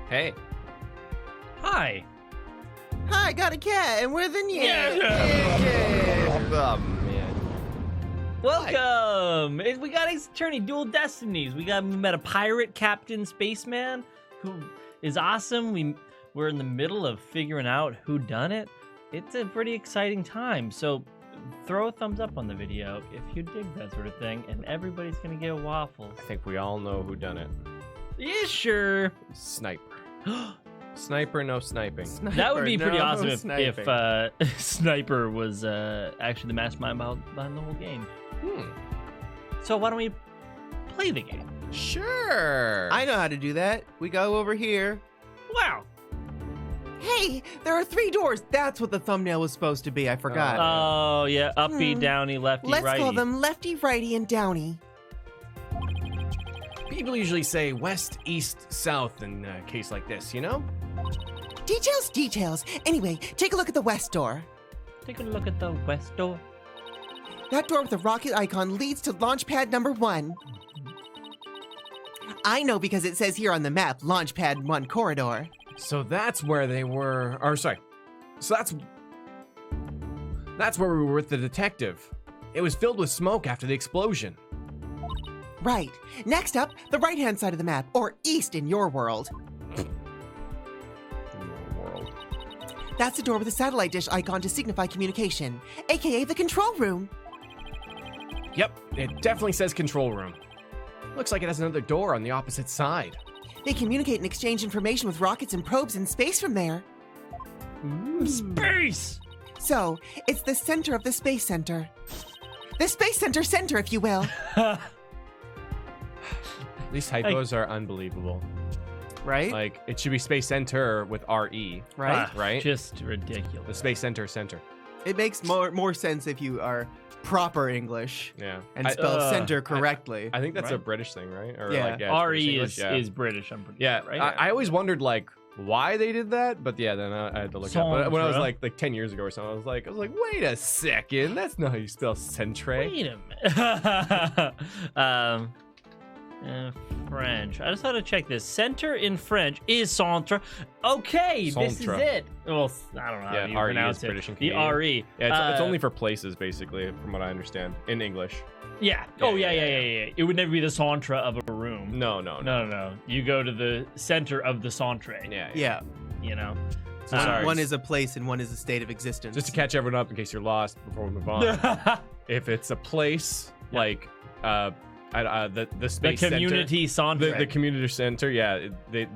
Hey. Hi. Hi, got a cat, and we're the Nyan. Oh, man. Welcome. We got Ace Attorney Dual Destinies. We met a pirate captain spaceman who is awesome. We're in the middle of figuring out who done it. It's a pretty exciting time. So throw a thumbs up on the video if you dig that sort of thing, and everybody's gonna get waffles. I think we all know who done it. Yeah, sure. Sniper. Sniper, no sniping. That would be pretty no awesome if sniping. Sniper was actually the mastermind behind the whole game. So why don't we play the game? Sure. I know how to do that. We go over here. Wow. Hey, there are 3 doors. That's what the thumbnail was supposed to be. I forgot. Oh, yeah. Uppy, downy, lefty, Let's righty. call them lefty, righty, and downy. People usually say west, east, south in a case like this, you know? Details, details. Anyway, take a look at the west door. Take a look at the west door. That door with the rocket icon leads to launch pad number 1. I know because it says here on the map, launch pad 1 corridor. So that's where they were, or sorry. So that's where we were with the detective. It was filled with smoke after the explosion. Right. Next up, the right-hand side of the map, or east in your world. World. That's the door with the satellite dish icon to signify communication, aka the control room. Yep, it definitely says control room. Looks like it has another door on the opposite side. They communicate and exchange information with rockets and probes in space from there. Space! So, it's the center of the Space Center. The Space Center, if you will. These typos are unbelievable. Right? Like, it should be Space Center with R-E. Right? Right? Just ridiculous. The Space Center. It makes more sense if you are proper English Yeah. and spell center correctly. I think that's a Right. British thing, right? Or Yeah. like, it's RE British English, is British, I'm pretty Yeah, sure, right? I always wondered like why they did that, but yeah, then I had to look it up. But when I was Centre. like 10 years ago or something, I was like, wait a second, that's not how you spell centre. Wait a minute. French. I just thought to check this. Center in French is centre. Okay, this is Centre. it. Well, I don't know how Yeah, you RE pronounce is it. British and The Canadian. RE. Yeah, it's only for places, basically, from what I understand, in English. Yeah. Oh, yeah. It would never be the centre of a room. No. No. You go to the center of the centre. Yeah. You know? Sorry. One is a place and one is a state of existence. Just to catch everyone up in case you're lost before we move on. If it's a place, like the the space community center, centre. the community center, yeah,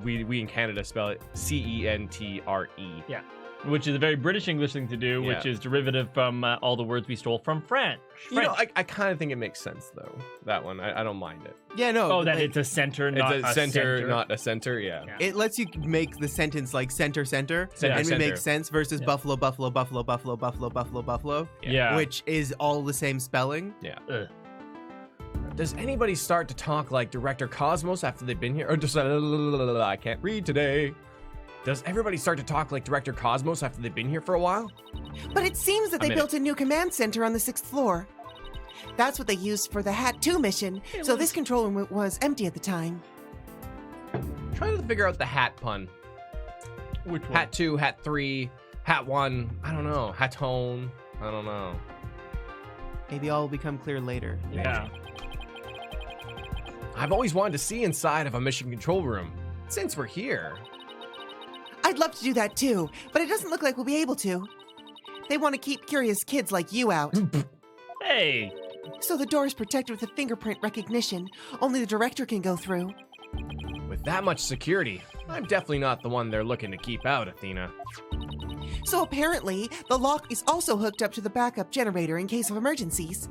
we in Canada spell it CENTRE. Yeah. Which is a very British English thing to do, which Yeah. is derivative from all the words we stole from French. You know, I kind of think it makes sense though. That one, I don't mind it. Yeah, no. Oh, that like, it's a center, It's not a center, not a center. Yeah. Yeah. it lets you make the sentence like center, Center, and it center. makes sense versus Yeah. buffalo, buffalo, buffalo, buffalo, buffalo, buffalo, buffalo, Yeah. which is all the same spelling. Yeah. Ugh. Does anybody start to talk like Director Cosmos after they've been here? Or just I can't read today. Does everybody start to talk like Director Cosmos after they've been here for a while? But it seems that they I'm in built a new command center on the 6th floor. That's what they used for the Hat 2 mission, so this control room was empty at the time. Trying to figure out the hat pun. Which one? Hat 2, Hat 3, Hat 1. I don't know. Hatone. I don't know. Maybe all will become clear later. Yeah. I've always wanted to see inside of a mission control room. Since we're here. I'd love to do that too, but it doesn't look like we'll be able to. They want to keep curious kids like you out. Hey. So the door is protected with a fingerprint recognition. Only the director can go through. With that much security, I'm definitely not the one they're looking to keep out, Athena. So apparently, the lock is also hooked up to the backup generator in case of emergencies.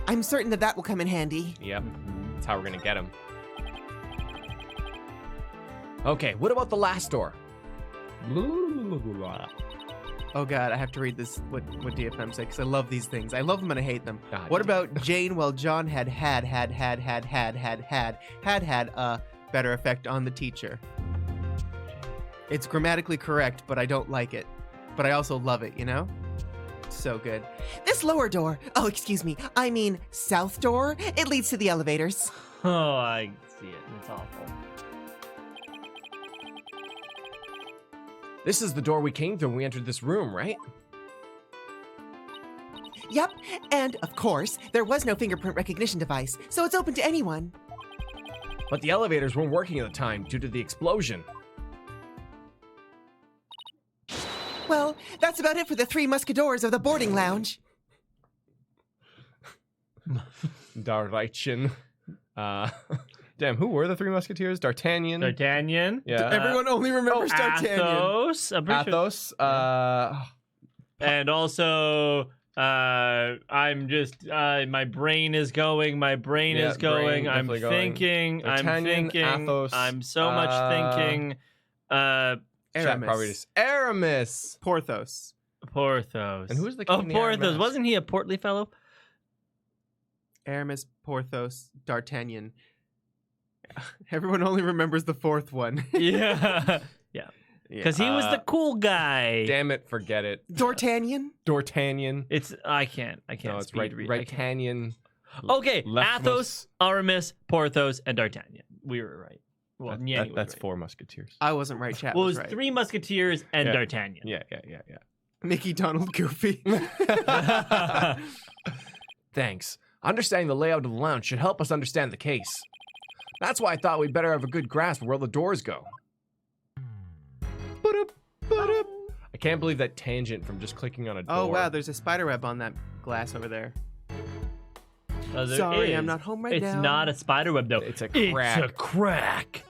I'm certain that will come in handy. Yep. That's how we're gonna get him. Okay, what about the last door? Oh god, I have to read this, what DFM said, because I love these things. I love them and I hate them. God. What about Jane? Well, John had a better effect on the teacher. It's grammatically correct, but I don't like it. But I also love it, you know? So good. This lower door, oh, excuse me, I mean south door, it leads to the elevators. Oh, I see it. It's awful. This is the door we came through when we entered this room, right? Yep, and of course, there was no fingerprint recognition device, so it's open to anyone. But the elevators weren't working at the time due to the explosion. Well, that's about it for the 3 musketeers of the boarding lounge. D'Artagnan. Damn, who were the 3 musketeers? D'Artagnan. D'Artagnan. Yeah. Everyone only remembers D'Artagnan. Athos. I'm pretty sure. Athos. And also, I'm just, my brain is going. My brain Yeah, is going. brain I'm definitely going. thinking. I'm D'Artagnan, thinking. Athos, I'm so much thinking. Chat probably just Aramis. Porthos. Porthos. And who's the king Oh, in the Porthos. Aramis? Wasn't he a portly fellow? Aramis, Porthos, D'Artagnan. Everyone only remembers the 4th one. Yeah. Yeah. Because he was the cool guy. Damn it, forget it. D'Artagnan? D'Artagnan. I can't. No, it's speed read. I can't. D'Artagnan. Okay, Left Athos, Aramis, Porthos, and D'Artagnan. We were right. Well, Nyan was That's right. 4 musketeers. I wasn't right, chat Well, it was was right. 3 Musketeers and Yeah. D'Artagnan. Yeah. Mickey, Donald, Goofy. Thanks. Understanding the layout of the lounge should help us understand the case. That's why I thought we'd better have a good grasp of where the doors go. I can't believe that tangent from just clicking on a door. Oh, wow, there's a spider web on that glass over there. Oh, there Sorry, is. I'm not home right now. It's not a spider web, though. It's a crack. It's a crack.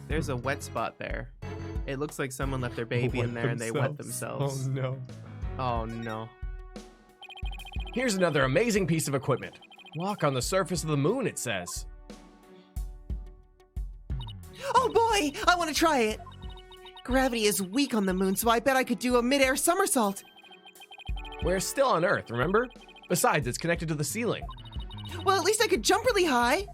There's a wet spot there. It looks like someone left their baby in there and they wet themselves. Oh, no. Oh, no. Here's another amazing piece of equipment. Walk on the surface of the moon, it says. Oh, boy! I want to try it! Gravity is weak on the moon, so I bet I could do a mid-air somersault. We're still on Earth, remember? Besides, it's connected to the ceiling. Well, at least I could jump really high.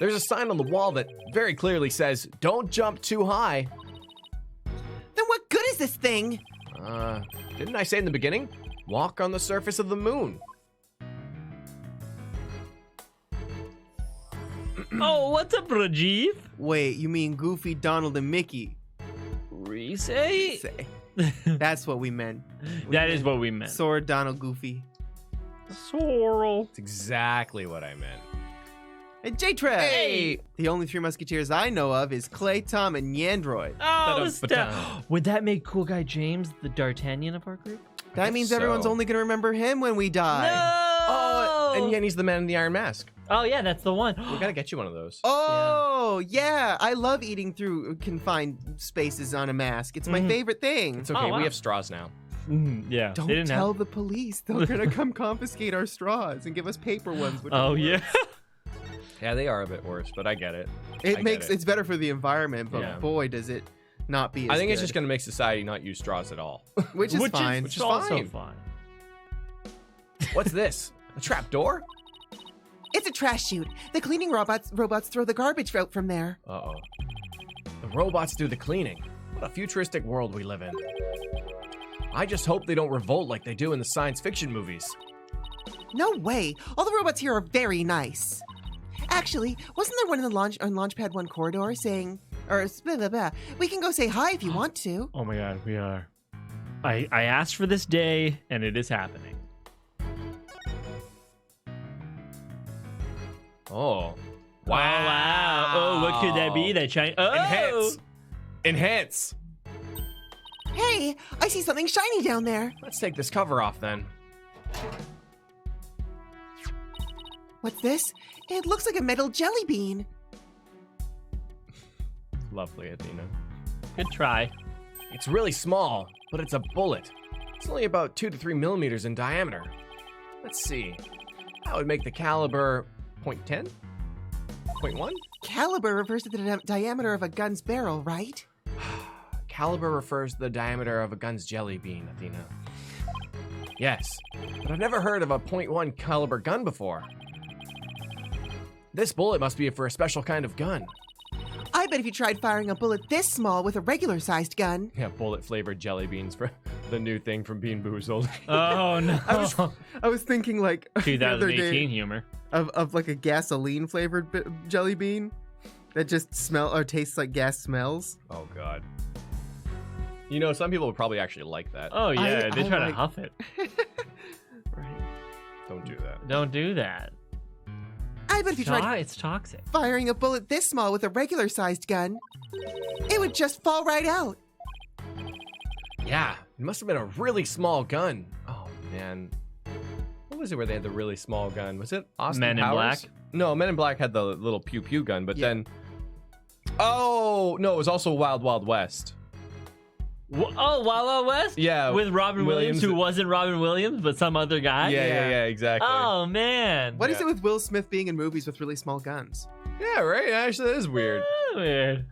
There's a sign on the wall that very clearly says, "Don't jump too high." Then what good is this thing? Didn't I say in the beginning? Walk on the surface of the moon. Oh, what's up, Rajiv? Wait, you mean Goofy, Donald, and Mickey? Reese? Say. That's what we meant. That is what we meant. Sword, Donald, Goofy. Sorrel. That's exactly what I meant. And J-Trev! Hey! The only 3 musketeers I know of is Clay, Tom, and Yandroid. Oh, Ta-da. would that make Cool Guy James the D'Artagnan of our group? That means so. everyone's only going to remember him when we die. Oh, and Yenny's the man in the iron mask. Oh, yeah, that's the one. We gotta get you one of those. Oh, yeah. I love eating through confined spaces on a mask. It's my favorite thing. It's okay, Oh, wow. we have straws now. Yeah. Don't they didn't tell have... the police. They're going to come confiscate our straws and give us paper ones. Which Oh, are yeah. Yeah, they are a bit worse, but I get it. It's better for the environment, but Yeah. boy, does it not be as I think it's good. just gonna make society not use straws at all. Which is fine. which is also fine. What's this? A trap door? It's a trash chute. The cleaning robots throw the garbage out from there. Uh-oh. The robots do the cleaning. What a futuristic world we live in. I just hope they don't revolt like they do in the science fiction movies. No way. All the robots here are very nice. Actually, wasn't there one in the Launchpad 1 corridor saying, or blah, blah, blah. We can go say hi if you want to. Oh, my God, we are. I asked for this day, and it is happening. Oh. Wow. Wow. Oh, what could that be? That shiny. Oh. Enhance. Enhance. Hey, I see something shiny down there. Let's take this cover off then. What's this? It looks like a metal jelly bean. Lovely, Athena. Good try. It's really small, but it's a bullet. It's only about 2 to 3 millimeters in diameter. Let's see. That would make the caliber 0.10? 0.1? Caliber refers to the diameter of a gun's barrel, right? Caliber refers to the diameter of a gun's jelly bean, Athena. Yes, but I've never heard of a .1 caliber gun before. This bullet must be for a special kind of gun. I bet if you tried firing a bullet this small with a regular-sized gun. Yeah, bullet-flavored jelly beans for the new thing from Bean Boozled. Oh, no. I was thinking like the other 2018 day humor. of like a gasoline-flavored jelly bean. that just smell or tastes like gas smells. Oh God. You know, some people would probably actually like that. Oh yeah, they I try like- to huff it. Right. Don't do that. Don't do that. I bet if you tried It's toxic. firing a bullet this small with a regular-sized gun, it would just fall right out. Yeah, it must have been a really small gun. Oh man, what was it where they had the really small gun? Was it Austin Men in Powers? Black? No, Men in Black had the little pew pew gun, but Yeah. then, oh no, it was also Wild Wild West. Oh, Wild Wild West? Yeah, With Robin Williams, who wasn't Robin Williams, but some other guy? Yeah, exactly. Oh, man. What is Yeah. it with Will Smith being in movies with really small guns? Yeah, right. Actually, that is weird. Weird.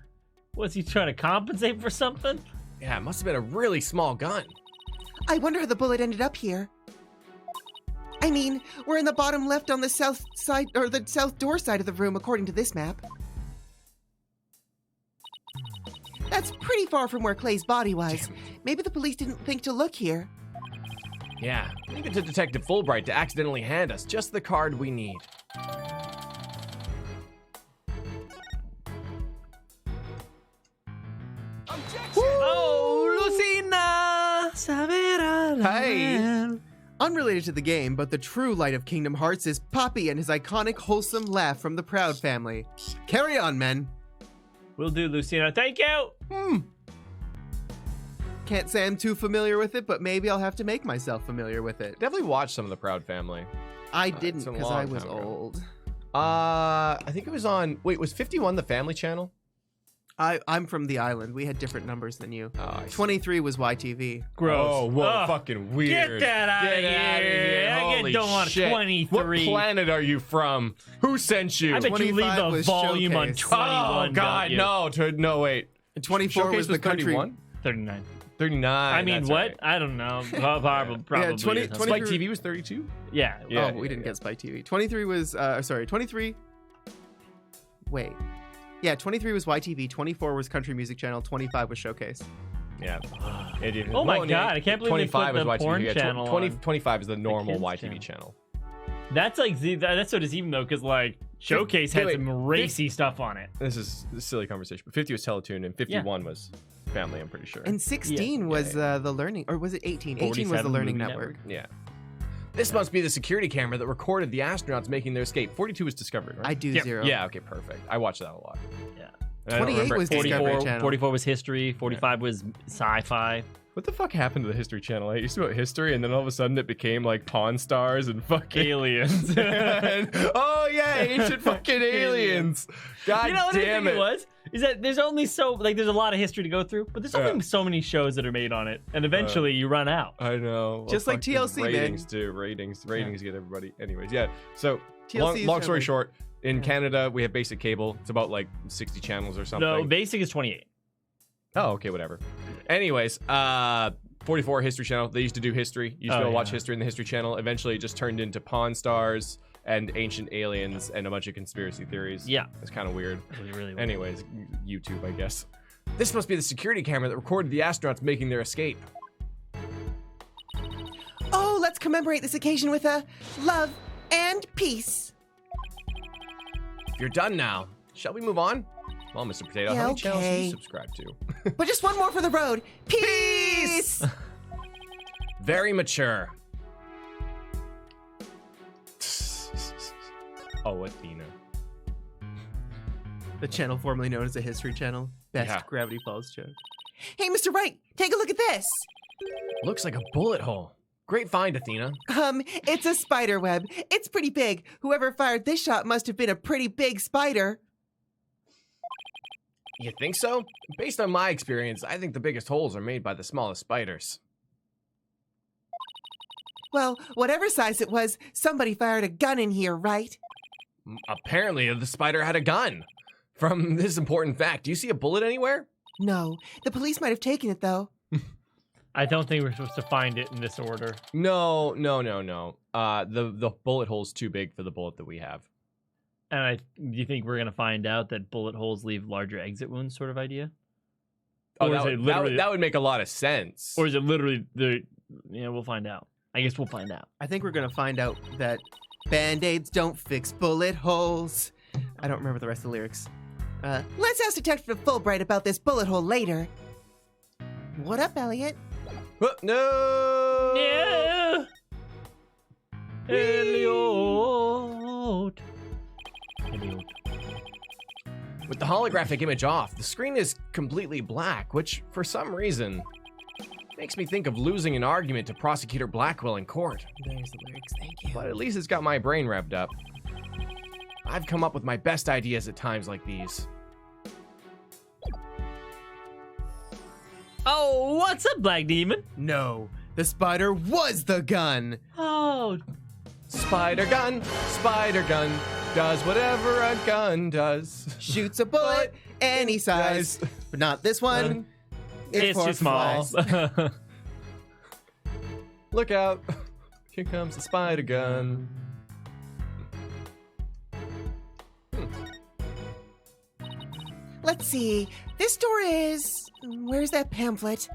Was he trying to compensate for something? Yeah, it must have been a really small gun. I wonder how the bullet ended up here. I mean, we're in the bottom left on the south side, or the south door side of the room, according to this map. That's pretty far from where Clay's body was. Maybe the police didn't think to look here. Yeah, leave it to Detective Fulbright to accidentally hand us just the card we need. Oh, Lucina! Savera. Hey. Unrelated to the game, but the true light of Kingdom Hearts is Poppy and his iconic wholesome laugh from the Proud family. Carry on, men. Will do, Lucina. Thank you! Can't say I'm too familiar with it, but maybe I'll have to make myself familiar with it. Definitely watched some of the Proud Family. I it's didn't a because long I was time ago. old. I think it was on. Wait, was 51 the Family Channel? I'm from the island. We had different numbers than you. Oh, I see. 23 was YTV. Gross. Oh, whoa, Ugh. fucking weird. Get that out of here. I Holy don't want shit. 23. What planet are you from? Who sent you? I bet you leave 25 the was volume on Showcase. 21. Oh, God, don't you? no, wait. And 24 Showcase was the country. 31? 39. 39. I mean, that's what? right. I don't know. Probably. Yeah, 20 or something. Spike TV was 32? Yeah. Yeah, we didn't get Spike TV. 23 was, 23. Wait. Yeah, 23 was YTV, 24 was Country Music Channel, 25 was Showcase. Yeah. Oh my God, I can't believe they 25 put the was YTV. porn Yeah, channel 25 is the normal kids YTV channel. That's like, that's so deceiving though, because like Showcase had wait, some racy stuff on it. This is a silly conversation, but 50 was Teletoon and 51 was Family, I'm pretty sure. And 16 was the Learning, or was it 18? 18 was the 47 Learning Movie Network. Yeah. This must be the security camera that recorded the astronauts making their escape. 42 was Discovery, right? I do Yep. 0. Yeah, okay, perfect. I watched that a lot. Yeah. And I don't 28 remember was any- Discovery 44, Channel. 44 was history. 45 was sci-fi. What the fuck happened to the History Channel? I used to know history, and then all of a sudden it became like Pawn Stars and fucking Aliens. oh yeah, ancient fucking aliens. God You know what I damn think it. it was? Is that there's only there's a lot of history to go through, but there's only so many shows that are made on it, and eventually you run out. I know. Well, Just like fucking TLC, man. ratings too. Ratings get everybody. Anyways, yeah. So TLC is long story family. short, in Canada we have basic cable. It's about like 60 channels or something. No, basic is 28. Oh, okay, whatever. Anyways, 44 History Channel. They used to do history. You used to go watch history in the History Channel. Eventually, it just turned into Pawn Stars and ancient aliens and a bunch of conspiracy theories. Yeah. It's kind of weird. It was really weird. Anyways, YouTube, I guess. This must be the security camera that recorded the astronauts making their escape. Oh, let's commemorate this occasion with a love and peace. If you're done now, shall we move on? Well, Mr. Potato, Yeah, how many channels do okay. you subscribe to? But just one more for the road. Peace! Very mature. Oh, Athena. The channel formerly known as the History Channel. Best Yeah. Gravity Falls joke. Hey, Mr. Wright, take a look at this. Looks like a bullet hole. Great find, Athena. It's a spider web. It's pretty big. Whoever fired this shot must have been a pretty big spider. You think so? Based on my experience, I think the biggest holes are made by the smallest spiders. Well, whatever size it was, somebody fired a gun in here, right? Apparently, the spider had a gun. From this important fact, do you see a bullet anywhere? No. The police might have taken it, though. I don't think we're supposed to find it in this order. No. The bullet hole's too big for the bullet that we have. And do you think we're gonna find out that bullet holes leave larger exit wounds, sort of idea? Oh, Or that is would, it that, literally- would, that would make a lot of sense. Or is it literally the? Yeah, we'll find out. I guess we'll find out. I think we're going to find out that Band-Aids don't fix bullet holes. I don't remember the rest of the lyrics. Let's ask Detective Fulbright about this bullet hole later. What up, Elliot? Oh, no! Yeah. Elliot. With the holographic image off, the screen is completely black, which, for some reason, makes me think of losing an argument to Prosecutor Blackquill in court. There's the lyrics, thank you. But at least it's got my brain revved up. I've come up with my best ideas at times like these. Oh, what's up, Black Demon? No, the spider was the gun. Oh, Spider gun, does whatever a gun does. Shoots a bullet any size, but not this one. it's for too small. flies. Look out. Here comes the spider gun. Let's see. This door is... Where's that pamphlet?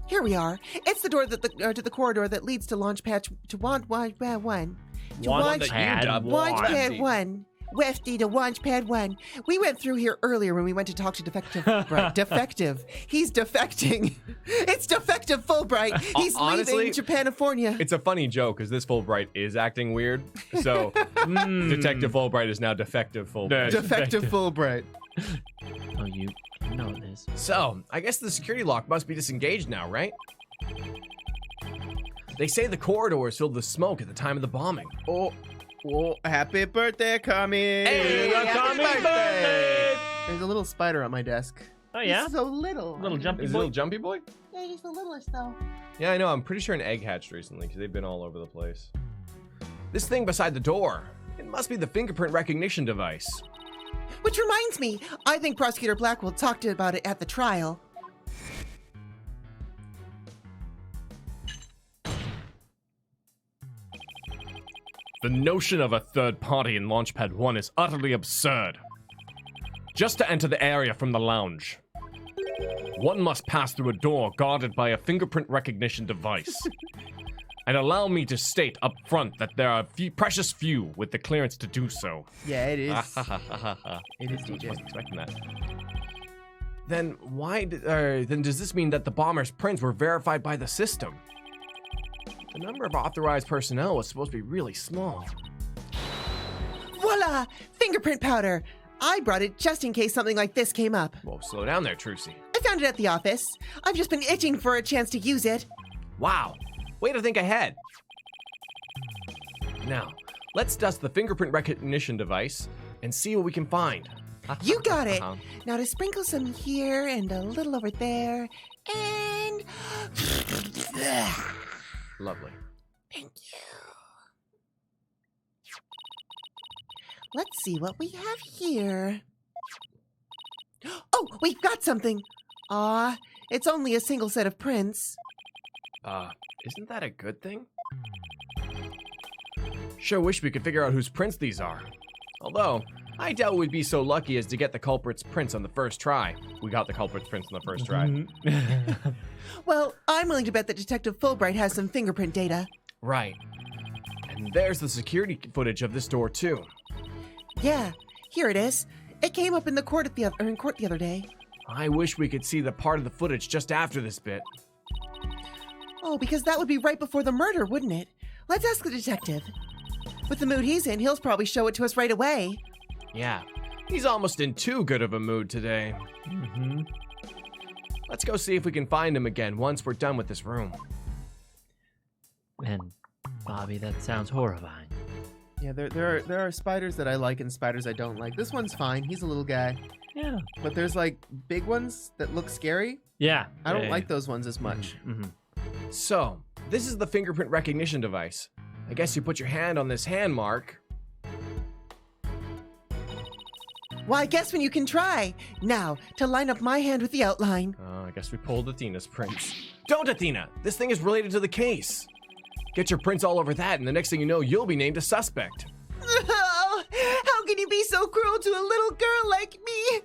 Here we are. It's the door that to the corridor that leads to Launchpad to Launchpad 1. To Launchpad 1. Wefty to Launchpad 1. We went through here earlier when we went to talk to Defective Fulbright. Defective. He's defecting. It's Defective Fulbright. He's Honestly, leaving Japanifornia. It's a funny joke because this Fulbright is acting weird. So Detective Fulbright is now Defective Fulbright. Defective Fulbright. Oh, you know this. So, I guess the security lock must be disengaged now, right? They say the corridor is filled with smoke at the time of the bombing. Oh, happy birthday, Kami! Hey, happy birthday! There's a little spider on my desk. Oh, yeah? He's so little. Little jumpy Is it a boy. little jumpy boy? Yeah, he's the littlest, though. Yeah, I know. I'm pretty sure an egg hatched recently because they've been all over the place. This thing beside the door. It must be the fingerprint recognition device. Which reminds me, I think Prosecutor Blackquill talked about it at the trial. The notion of a third party in Launchpad 1 is utterly absurd. Just to enter the area from the lounge, one must pass through a door guarded by a fingerprint recognition device. And allow me to state up front that there are precious few with the clearance to do so. Yeah, it is. It is DJ. I wasn't expecting that. Then then does this mean that the bomber's prints were verified by the system? The number of authorized personnel was supposed to be really small. Voila! Fingerprint powder! I brought it just in case something like this came up. Whoa, slow down there, Trucy. I found it at the office. I've just been itching for a chance to use it. Wow, way to think ahead. Now, let's dust the fingerprint recognition device and see what we can find. You got it! Now to sprinkle some here and a little over there, and... Lovely. Thank you. Let's see what we have here. Oh, we've got something. Aw, it's only a single set of prints. Isn't that a good thing? Sure wish we could figure out whose prints these are. Although, I doubt we'd be so lucky as to get the culprit's prints on the first try. We got the culprit's prints on the first try. Well, I'm willing to bet that Detective Fulbright has some fingerprint data. Right. And there's the security footage of this door, too. Yeah, here it is. It came up in the court in court the other day. I wish we could see the part of the footage just after this bit. Oh, because that would be right before the murder, wouldn't it? Let's ask the detective. With the mood he's in, he'll probably show it to us right away. Yeah, he's almost in too good of a mood today. Let's go see if we can find him again once we're done with this room. And Bobby, that sounds horrifying. Yeah, there are spiders that I like and spiders I don't like. This one's fine. He's a little guy. Yeah. But there's like big ones that look scary. Yeah. I don't like those ones as much. So, this is the fingerprint recognition device. I guess you put your hand on this hand mark. Why, guess when you can try. Now, to line up my hand with the outline. I guess we pulled Athena's prints. Don't, Athena! This thing is related to the case. Get your prints all over that, and the next thing you know, you'll be named a suspect. Oh, how can you be so cruel to a little girl like me?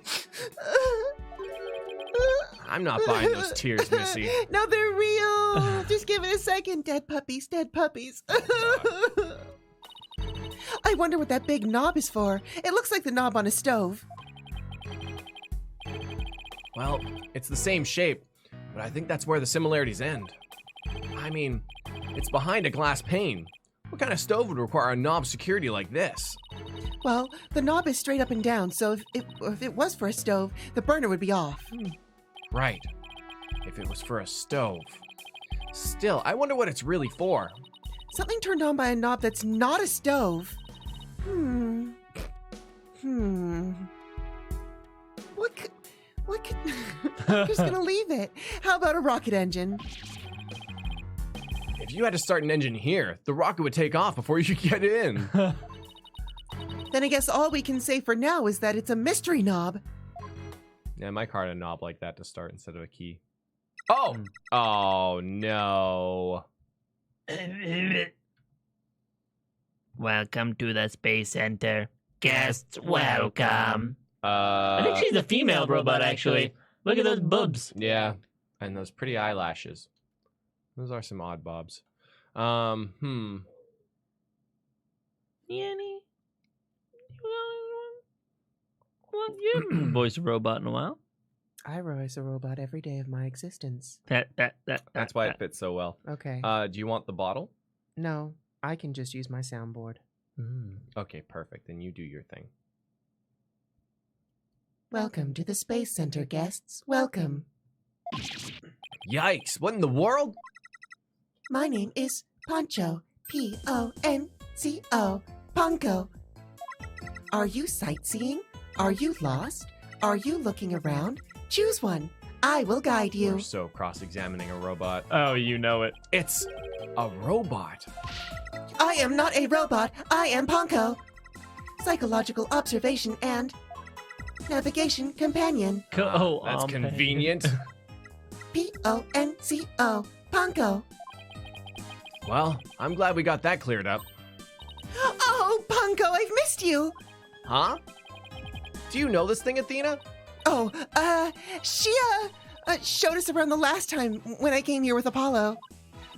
I'm not buying those tears, Missy. No, they're real. Just give it a second. Dead puppies, dead puppies. I wonder what that big knob is for. It looks like the knob on a stove. Well, it's the same shape, but I think that's where the similarities end. I mean, it's behind a glass pane. What kind of stove would require a knob security like this? Well, the knob is straight up and down, so if it was for a stove, the burner would be off. Right. If it was for a stove. Still, I wonder what it's really for. Something turned on by a knob that's not a stove. What could... I'm just gonna leave it. How about a rocket engine? If you had to start an engine here, the rocket would take off before you could get in. Then I guess all we can say for now is that it's a mystery knob. Yeah, my car had a knob like that to start instead of a key. Oh! Oh, no. Welcome to the Space Center. Guests, welcome. I think she's a female robot, actually. Look at those boobs. Yeah, and those pretty eyelashes. Those are some odd bobs. Nyanny? Well, you haven't voiced a robot in a while. I voice a robot every day of my existence. That's why it fits so well. Okay. Do you want the bottle? No, I can just use my soundboard. Okay, perfect. Then you do your thing. Welcome to the Space Center, guests. Welcome. Yikes! What in the world? My name is Poncho. Ponco. Ponco. Are you sightseeing? Are you lost? Are you looking around? Choose one. I will guide you. We're so cross-examining a robot. Oh, you know it. It's a robot. I am not a robot. I am Ponco. Psychological observation and navigation companion. That's convenient. Ponco. Ponco. Well, I'm glad we got that cleared up. Oh, Ponco, I've missed you. Huh? Do you know this thing, Athena? Oh, she showed us around the last time when I came here with Apollo.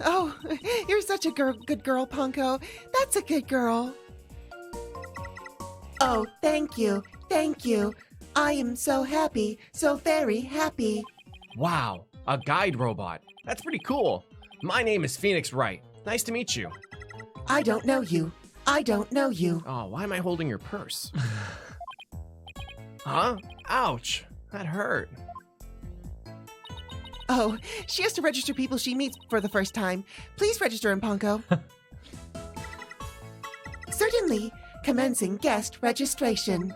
Oh, you're such a good girl, Ponco. That's a good girl. Oh, thank you. Thank you. I am so happy, so very happy. Wow, a guide robot. That's pretty cool. My name is Phoenix Wright. Nice to meet you. I don't know you. I don't know you. Oh, why am I holding your purse? Huh? Ouch. That hurt. Oh, she has to register people she meets for the first time. Please register in Ponco. Certainly. Commencing guest registration.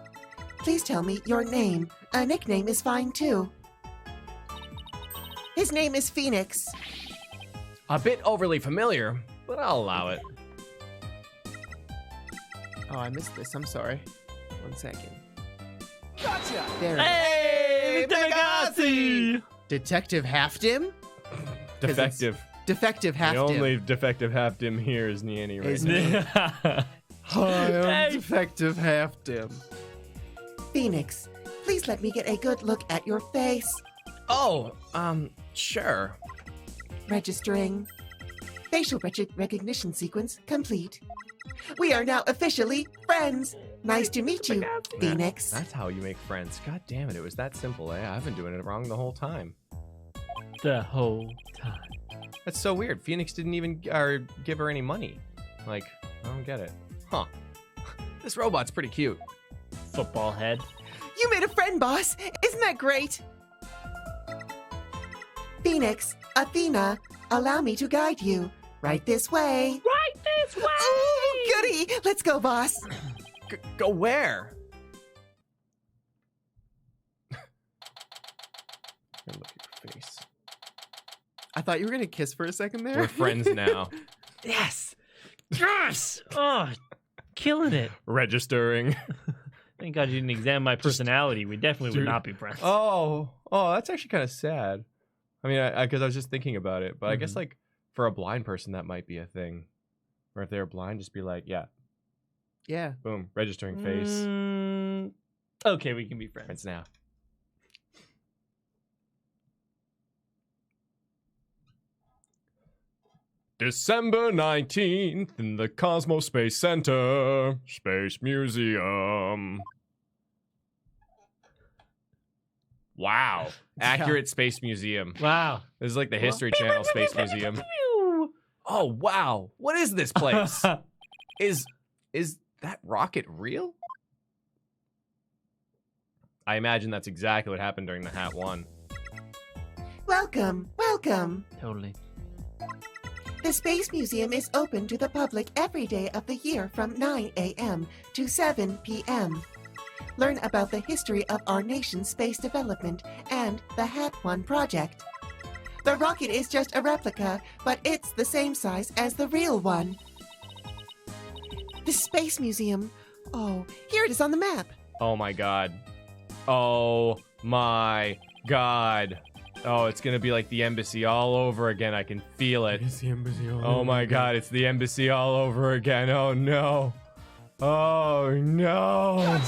Please tell me your name. A nickname is fine too. His name is Phoenix. A bit overly familiar, but I'll allow it. Oh, I missed this. I'm sorry. 1 second. Gotcha! There. Hey, Mr. Detective Halfdim? Defective. Defective Halfdim. The only defective half-dim here is Nyanny right Is now. Hi, I'm Hey. Defective Halfdim. Phoenix, please let me get a good look at your face. Oh, sure. Registering. Facial recognition sequence complete. We are now officially friends. Nice to meet you, Phoenix. That's how you make friends. God damn it, it was that simple, eh? I've been doing it wrong the whole time. The whole time. That's so weird. Phoenix didn't even give her any money. Like, I don't get it. Huh. This robot's pretty cute. Football head. You made a friend, boss. Isn't that great? Phoenix, Athena, allow me to guide you. Right this way. Right this way! Oh, goody. Let's go, boss. Go where? Look at your face. I thought you were going to kiss for a second there. We're friends now. Yes! Yes! Oh, killing it. Registering. Thank God you didn't examine my personality. We definitely would not be friends. Oh, that's actually kind of sad. I mean, because I was just thinking about it, but I guess like for a blind person that might be a thing. Or if they're blind, just be like, yeah, boom, registering face. Okay, we can be friends. Friends now. December 19th in the Cosmos Space Center, Space Museum. Wow. Accurate Space Museum. Wow. This is like the History Channel Space Museum. Oh, wow. What is this place? Is that rocket real? I imagine that's exactly what happened during the Hat 1. Welcome, welcome. Totally. The Space Museum is open to the public every day of the year from 9 a.m. to 7 p.m. Learn about the history of our nation's space development and the Hat 1 project. The rocket is just a replica, but it's the same size as the real one. The Space Museum. Oh, here it is on the map. Oh my god. Oh my god. Oh, it's gonna be like the embassy all over again. I can feel it. It's the embassy all Oh my god, it's the embassy all over again. Oh no. Oh no.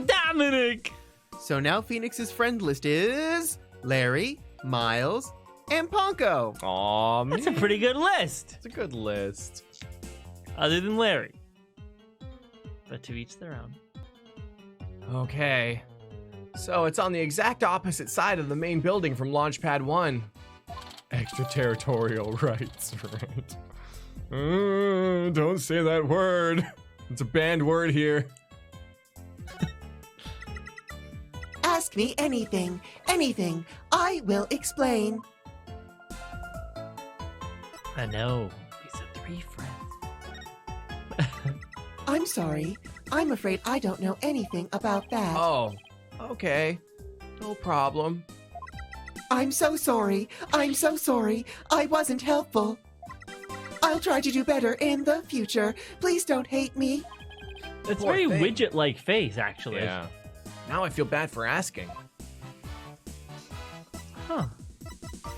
Dominic! So now Phoenix's friend list is Larry, Miles, and Ponco. Aw, man. That's a pretty good list. It's a good list. Other than Larry. But to each their own. Okay. So it's on the exact opposite side of the main building from Launchpad 1. Extraterritorial rights, right? Don't say that word. It's a banned word here. Ask me anything, anything. I will explain. I know. These are 3 friends. I'm sorry. I'm afraid I don't know anything about that. Oh, okay. No problem. I'm so sorry. I'm so sorry. I wasn't helpful. I'll try to do better in the future. Please don't hate me. It's Poor very thing. widget-like face, actually. Yeah. Now I feel bad for asking. Huh.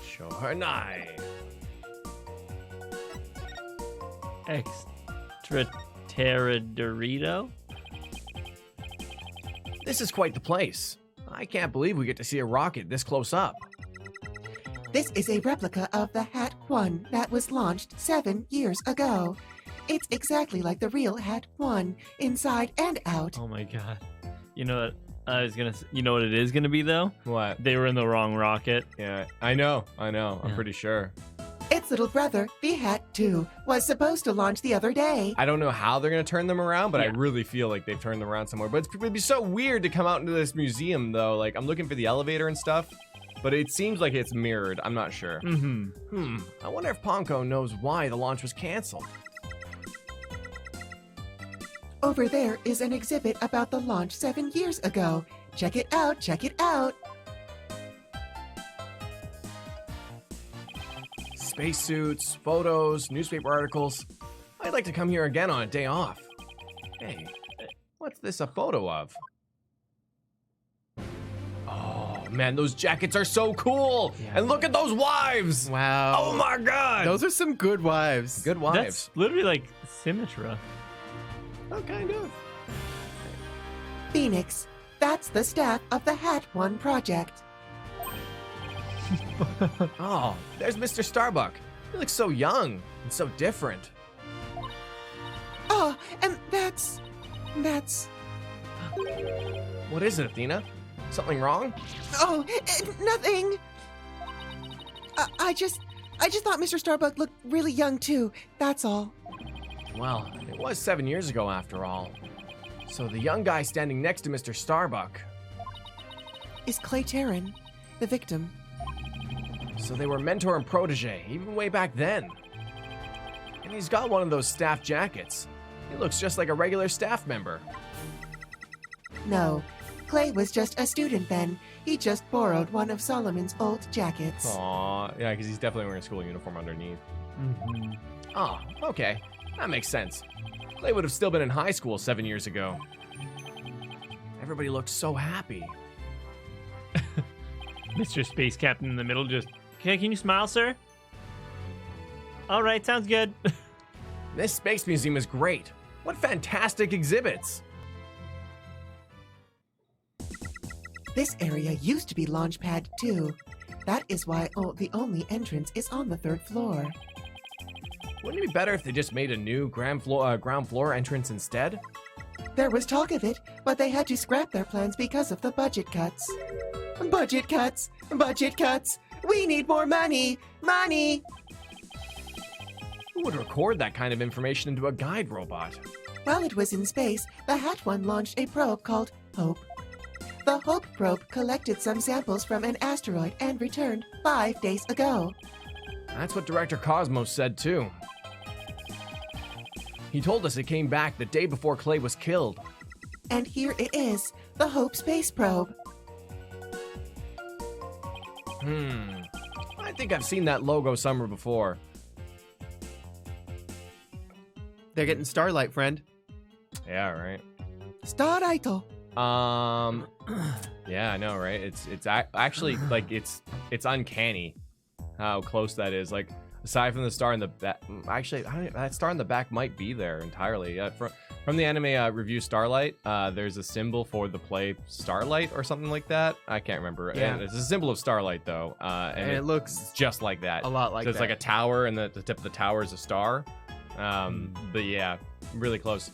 Show her knife. Extraterritorito? This is quite the place. I can't believe we get to see a rocket this close up. This is a replica of the Hat 1 that was launched 7 years ago. It's exactly like the real Hat 1, inside and out. Oh my god. You know what I was gonna you know what it is gonna be though? What? They were in the wrong rocket. Yeah, I know. I'm Yeah. pretty sure. Its little brother, the Hat 2, was supposed to launch the other day. I don't know how they're going to turn them around, but I Yeah. really feel like they've turned them around somewhere. But it'd be so weird to come out into this museum, though. Like, I'm looking for the elevator and stuff, but it seems like it's mirrored. I'm not sure. Mm-hmm. I wonder if Ponco knows why the launch was canceled. Over there is an exhibit about the launch 7 years ago. Check it out, check it out. Spacesuits, photos, newspaper articles. I'd like to come here again on a day off. Hey, what's this a photo of? Oh, man, those jackets are so cool. Yeah. And look at those wives. Wow. Oh, my God. Those are some good wives. good wives. That's literally like Symmetra. Oh, kind of. Phoenix, that's the staff of the Hat 1 project. Oh, there's Mr. Starbuck. He looks so young and so different. Oh, and that's... What is it, Athena? Something wrong? Oh, nothing. I just thought Mr. Starbuck looked really young too. That's all. Well, it was 7 years ago after all. So the young guy standing next to Mr. Starbuck. Is Clay Terran the victim? So they were mentor and protege, even way back then. And he's got one of those staff jackets. He looks just like a regular staff member. No, Clay was just a student then. He just borrowed one of Solomon's old jackets. Aw, yeah, because he's definitely wearing a school uniform underneath. Mm-hmm. Oh, okay. That makes sense. Clay would have still been in high school 7 years ago. Everybody looked so happy. Mr. Space Captain in the middle just, okay, can you smile, sir? All right, sounds good. This space museum is great. What fantastic exhibits. This area used to be Launchpad 2. That is why the only entrance is on the 3rd floor. Wouldn't it be better if they just made a new ground floor entrance instead? There was talk of it, but they had to scrap their plans because of the budget cuts. Budget cuts! Budget cuts! We need more money! Money! Who would record that kind of information into a guide robot? While it was in space, the Hat One launched a probe called Hope. The Hope probe collected some samples from an asteroid and returned 5 days ago. That's what Director Cosmos said too. He told us it came back the day before Clay was killed. And here it is, the Hope space probe. I think I've seen that logo somewhere before. They're getting starlight, friend. Yeah, right. Starlighto. Yeah, I know, right? It's actually like it's uncanny how close that is. Like aside from the star in the back, actually, that star in the back might be there entirely. From the anime review Starlight, there's a symbol for the play Starlight or something like that. I can't remember. Yeah. And it's a symbol of Starlight though, and it looks just like that. a lot like so it's that. like a tower, and the tip of the tower is a star. But yeah, really close.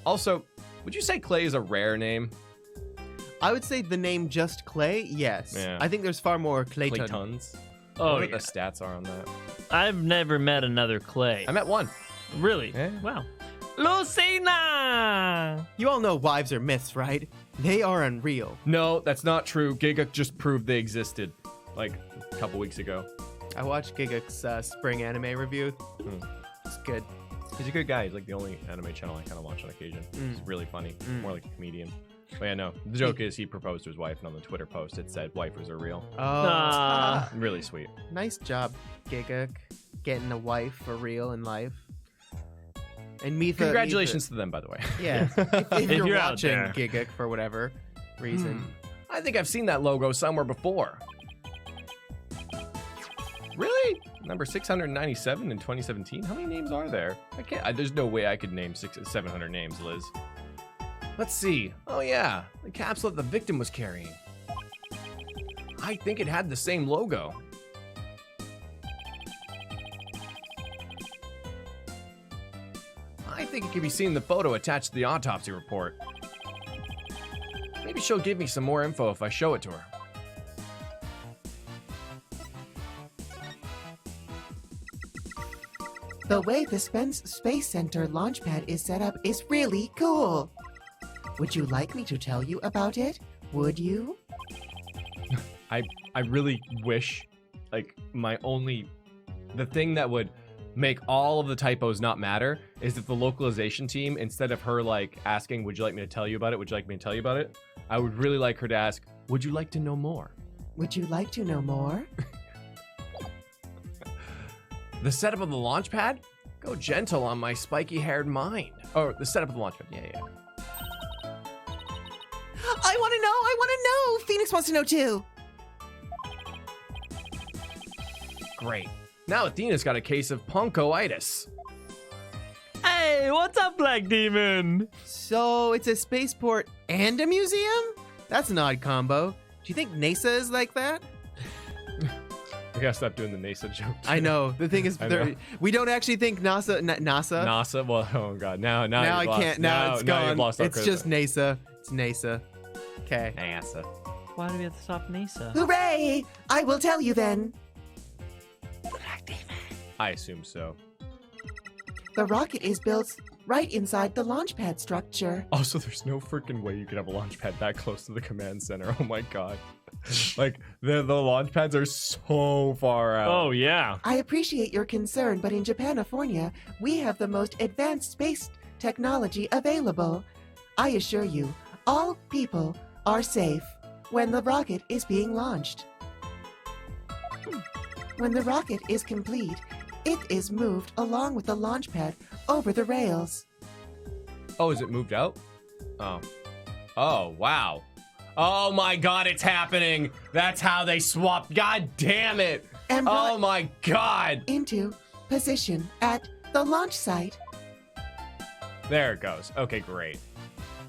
Also, would you say Clay is a rare name? I would say the name just Clay, yes. Yeah. I think there's far more Clayton. Claytons. Oh, what yeah. the stats are on that? I've never met another Clay. I met one. Really? Yeah. Wow. Lucina! You all know wives are myths, right? They are unreal. No, that's not true. Giga just proved they existed, like a couple weeks ago. I watched Gigak's spring anime review. It's good. He's a good guy. He's like the only anime channel I kind of watch on occasion. He's really funny. More like a comedian. But yeah, no. The joke is he proposed to his wife, and on the Twitter post it said waifus are real. Oh, Really sweet. nice job, Gigak. Getting a wife for real in life. And Mitha. Congratulations to them, by the way. Yeah. If you're you're out watching there. Gigak for whatever reason. I think I've seen that logo somewhere before. Really? Number 697 in 2017? How many names are there? I can't. There's no way I could name 700 names, Liz. Let's see. Oh yeah, the capsule that the victim was carrying. I think it had the same logo. I think it can be seen in the photo attached to the autopsy report. Maybe she'll give me some more info if I show it to her. The way the Space Center launchpad is set up is really cool. Would you like me to tell you about it? Would you? I really wish, like, the thing that would make all of the typos not matter is if the localization team, instead of her, like, asking, would you like me to tell you about it? Would you like me to tell you about it? I would really like her to ask, would you like to know more? Would you like to know more? The setup of the launch pad? Go gentle on my spiky-haired mind. Oh, the setup of the launch pad. Yeah. I want to know! I want to know! Phoenix wants to know too! Great. Now Athena's got a case of Ponco-itis. Hey, what's up, Black Demon? So, it's a spaceport and a museum? That's an odd combo. Do you think NASA is like that? I gotta stop doing the NASA joke. I know. The thing is, I know. we don't actually think NASA. NASA? Well, oh god. Now Now you've I can't. Now it's now you've gone. lost our It's just NASA. It's NASA. Okay. NASA. Why do we have to stop NASA? Hooray! I will tell you then. I assume so. The rocket is built right inside the launch pad structure. Also, there's no freaking way you could have a launch pad that close to the command center. Oh my god. Like, the launch pads are so far out. Oh, yeah. I appreciate your concern, but in Japanifornia, we have the most advanced space technology available. I assure you, all people are safe when the rocket is being launched. When the rocket is complete, it is moved along with the launch pad over the rails. Oh, is it moved out? Oh. Oh, wow. Oh my god, it's happening. That's how they swapped. God damn it. And brought Oh my god. into position at the launch site. There it goes. Okay, great.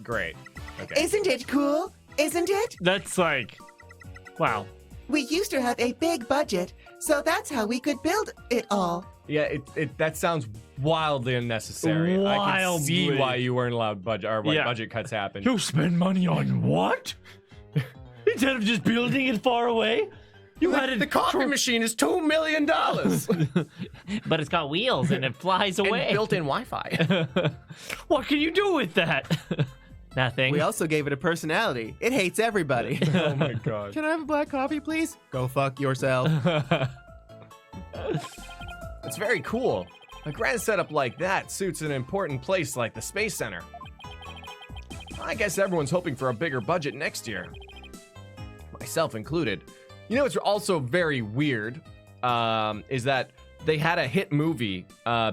Great. Okay. Isn't it cool? Isn't it? That's like, wow. We used to have a big budget, so that's how we could build it all. Yeah, that sounds wildly unnecessary. I can see Wildly. why you weren't allowed budget or why Yeah. budget cuts happen. You spend money on what? Instead of just building it far away, you had it. The coffee machine is $2 million. But it's got wheels and it flies away. And built-in Wi-Fi. What can you do with that? Nothing. We also gave it a personality. It hates everybody. Oh my god. Can I have a black coffee, please? Go fuck yourself. It's very cool. A grand setup like that suits an important place like the Space Center. I guess everyone's hoping for a bigger budget next year. Myself included. You know what's also very weird is that they had a hit movie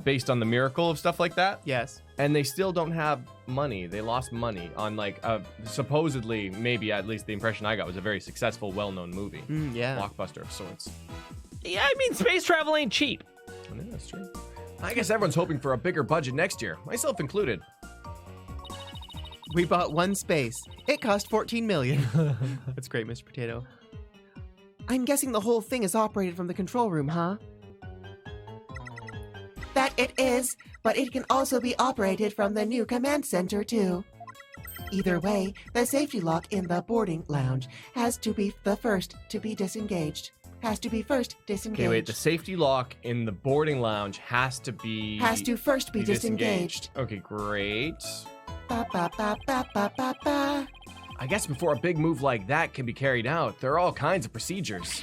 based on the miracle of stuff like that, Yes. and they still don't have money. They lost money on like supposedly, maybe at least the impression I got was a very successful, well-known movie. Yeah. Blockbuster of sorts. Yeah, I mean, space travel ain't cheap. Yeah, that's true. I guess everyone's hoping for a bigger budget next year, myself included. We bought one space. It cost $14 million. That's great, Mr. Potato. I'm guessing the whole thing is operated from the control room, huh? That it is, but it can also be operated from the new command center, too. Either way, the safety lock in the boarding lounge has to be the first to be disengaged. Okay, wait, the safety lock in the boarding lounge has to first be disengaged. Okay, great. Ba, ba, ba, ba, ba, ba, ba. I guess before a big move like that can be carried out, there are all kinds of procedures.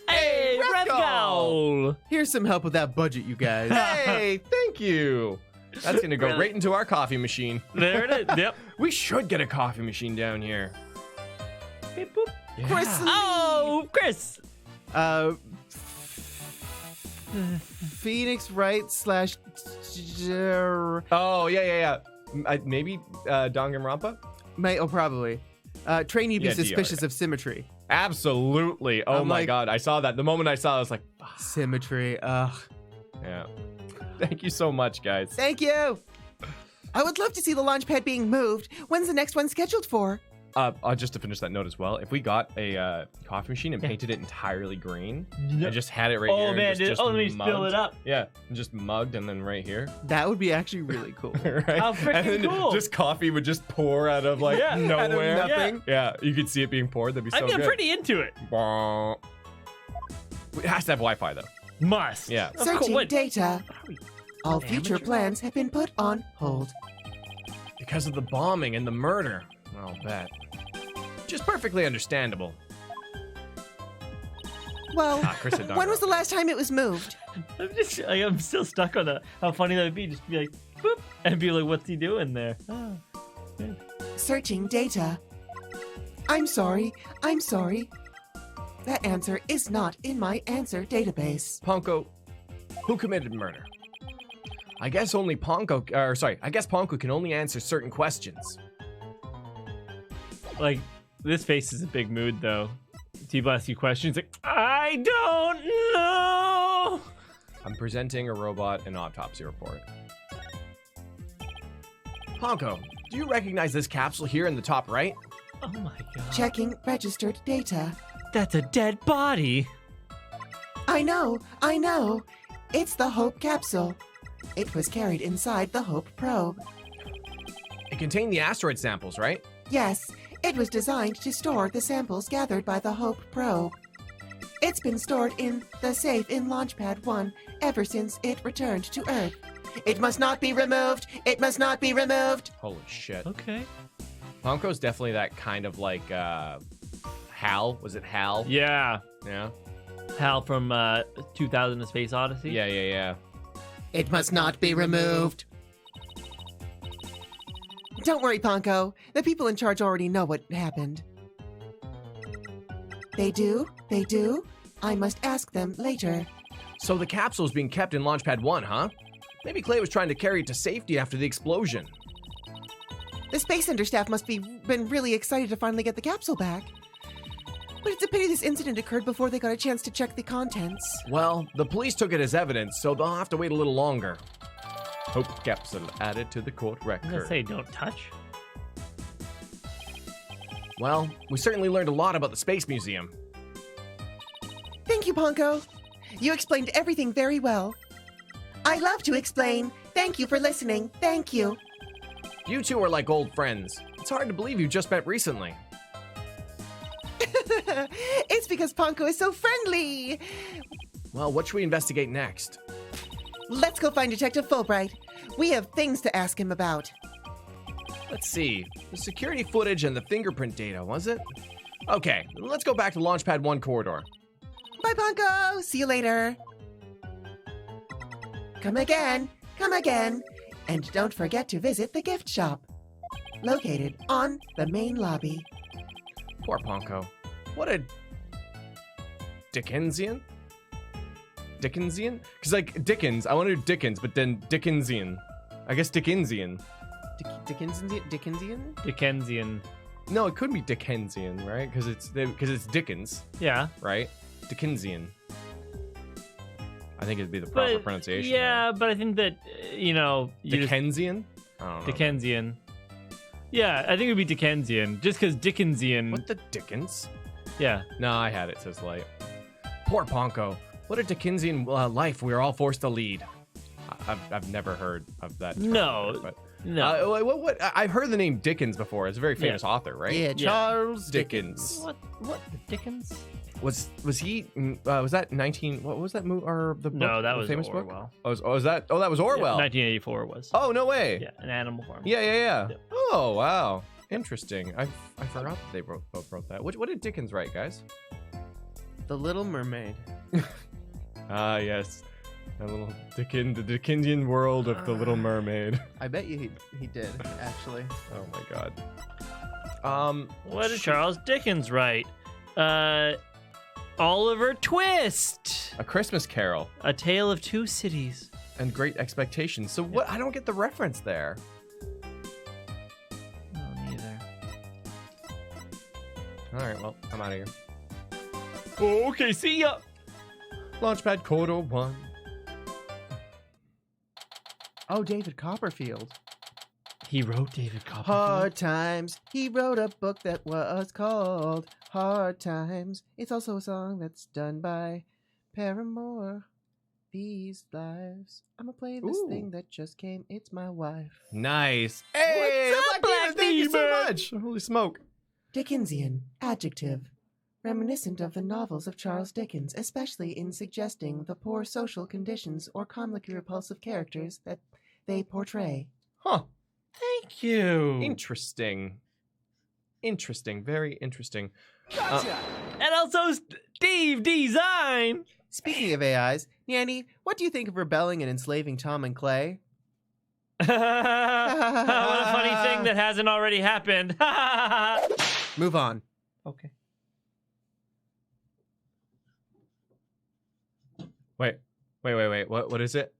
Hey, Red Red Goal! Goal! Here's some help with that budget, you guys. Hey, thank you. That's gonna go Really? right into our coffee machine. There it is. Yep. We should get a coffee machine down here. Beep, boop. Yeah. Chris, Oh, Chris. Phoenix Wright / Oh, yeah. Maybe Danganronpa? probably. Train you to be Yeah, DR, suspicious of symmetry. Absolutely. Oh I'm my like- god, I saw that. The moment I saw it, I was like, Symmetry. Ugh. yeah. Thank you so much, guys. Thank you. I would love to see the launch pad being moved. When's the next one scheduled for? Just to finish that note as well, if we got a coffee machine and painted it entirely green and just had it right here. Oh, and man. just Let me spill mugged. it up. Yeah, and just mugged and then right here. That would be actually really cool. Right? How freaking and then cool. just coffee would just pour out of like Yeah. nowhere. Out of nothing. Yeah, you could see it being poured. That'd be so I'm getting good. pretty into it. It has to have Wi-Fi though. Must. Yeah. Of course. Searching What? data. All What, future amateur? plans have been put on hold. Because of the bombing and the murder. I'll bet. Just perfectly understandable. Well, Chris had done when it. was the last time it was moved? I'm still stuck on how funny that would be. Just be like, boop, and be like, what's he doing there? Oh. Searching data. I'm sorry. That answer is not in my answer database. Ponco, who committed murder? I guess Ponco can only answer certain questions. Like, this face is a big mood, though. People ask you questions like, I don't know. I'm presenting a robot an autopsy report. Ponco, do you recognize this capsule here in the top right? Oh my god. Checking registered data. That's a dead body. I know. It's the Hope capsule. It was carried inside the Hope probe. It contained the asteroid samples, right? Yes, it was designed to store the samples gathered by the Hope probe. It's been stored in the safe in Launchpad 1 ever since it returned to Earth. It must not be removed! Holy shit. Okay. Ponco's definitely that kind of like, Hal. Was it Hal? Yeah. Yeah? Hal from 2000: A Space Odyssey. Yeah. It must not be removed. Don't worry, Ponco. The people in charge already know what happened. They do? I must ask them later. So the capsule's being kept in Launchpad 1, huh? Maybe Clay was trying to carry it to safety after the explosion. The Space Center staff must be been really excited to finally get the capsule back. But it's a pity this incident occurred before they got a chance to check the contents. Well, the police took it as evidence, so they'll have to wait a little longer. Hope capsule added to the court I'm gonna record. say don't touch. Well, we certainly learned a lot about the Space Museum. Thank you, Ponco. You explained everything very well. I love to explain. Thank you for listening. Thank you. You two are like old friends. It's hard to believe you just met recently. It's because Ponco is so friendly. Well, what should we investigate next? Let's go find Detective Fulbright. We have things to ask him about. Let's see. The security footage and the fingerprint data, was it? Okay, let's go back to Launchpad 1 corridor. Bye, Ponco. See you later. Come again. Come again. And don't forget to visit the gift shop. Located on the main lobby. Poor Ponco. What a Dickensian? Dickensian? Because like Dickens, I want to do Dickens, but then Dickensian. I guess Dickensian. Dickensian? Dickensian. No, it could be Dickensian, right? Because it's Dickens, Yeah. right? Dickensian. I think it'd be the proper But, pronunciation. yeah, but I think that, you know... Dickensian? I don't know. Dickensian. Yeah, I think it would be Dickensian. Just because Dickensian... What the Dickens? Yeah. No, I had it, says Light. Poor Ponco. What a Dickensian life we are all forced to lead. I've never heard of that term No. before, but No. what I've heard the name Dickens before. It's a very famous author, right? Yeah, Charles Dickens. What? Dickens? Was he? Was that 19? What was that movie or the book? No, that the was famous Orwell. book? Was that? Oh, that was Orwell. 1984 was. Oh, no way. Yeah, an Animal Farm. Yeah. Yeah. Oh, wow. Interesting. I forgot that they both wrote that. What did Dickens write, guys? The Little Mermaid. Ah, yes. A little the Dickensian world of the Little Mermaid. I bet you he did, actually. Oh my god. What did Charles Dickens write? Oliver Twist. A Christmas Carol A Tale of Two Cities. and Great Expectations. So what? I don't get the reference there. No, neither. All right, well, I'm out of here. Okay, see ya. Launchpad Corridor 1. Oh, David Copperfield. He wrote David Copperfield. Hard Times. He wrote a book that was called Hard Times. It's also a song that's done by Paramore. These lives. I'm gonna play this Ooh. thing that just came. It's my wife. Nice. Hey, What's up, Black Demon, thank you so Demon? much. Holy smoke. Dickensian. Adjective. Reminiscent of the novels of Charles Dickens, especially in suggesting the poor social conditions or comically repulsive characters that they portray. Huh. Thank you. Interesting. Interesting. Very interesting. And also Steve Design. Speaking of AIs, Nyanny, what do you think of rebelling and enslaving Tom and Clay? What a funny thing that hasn't already happened. Move on. Okay. Wait. What is it?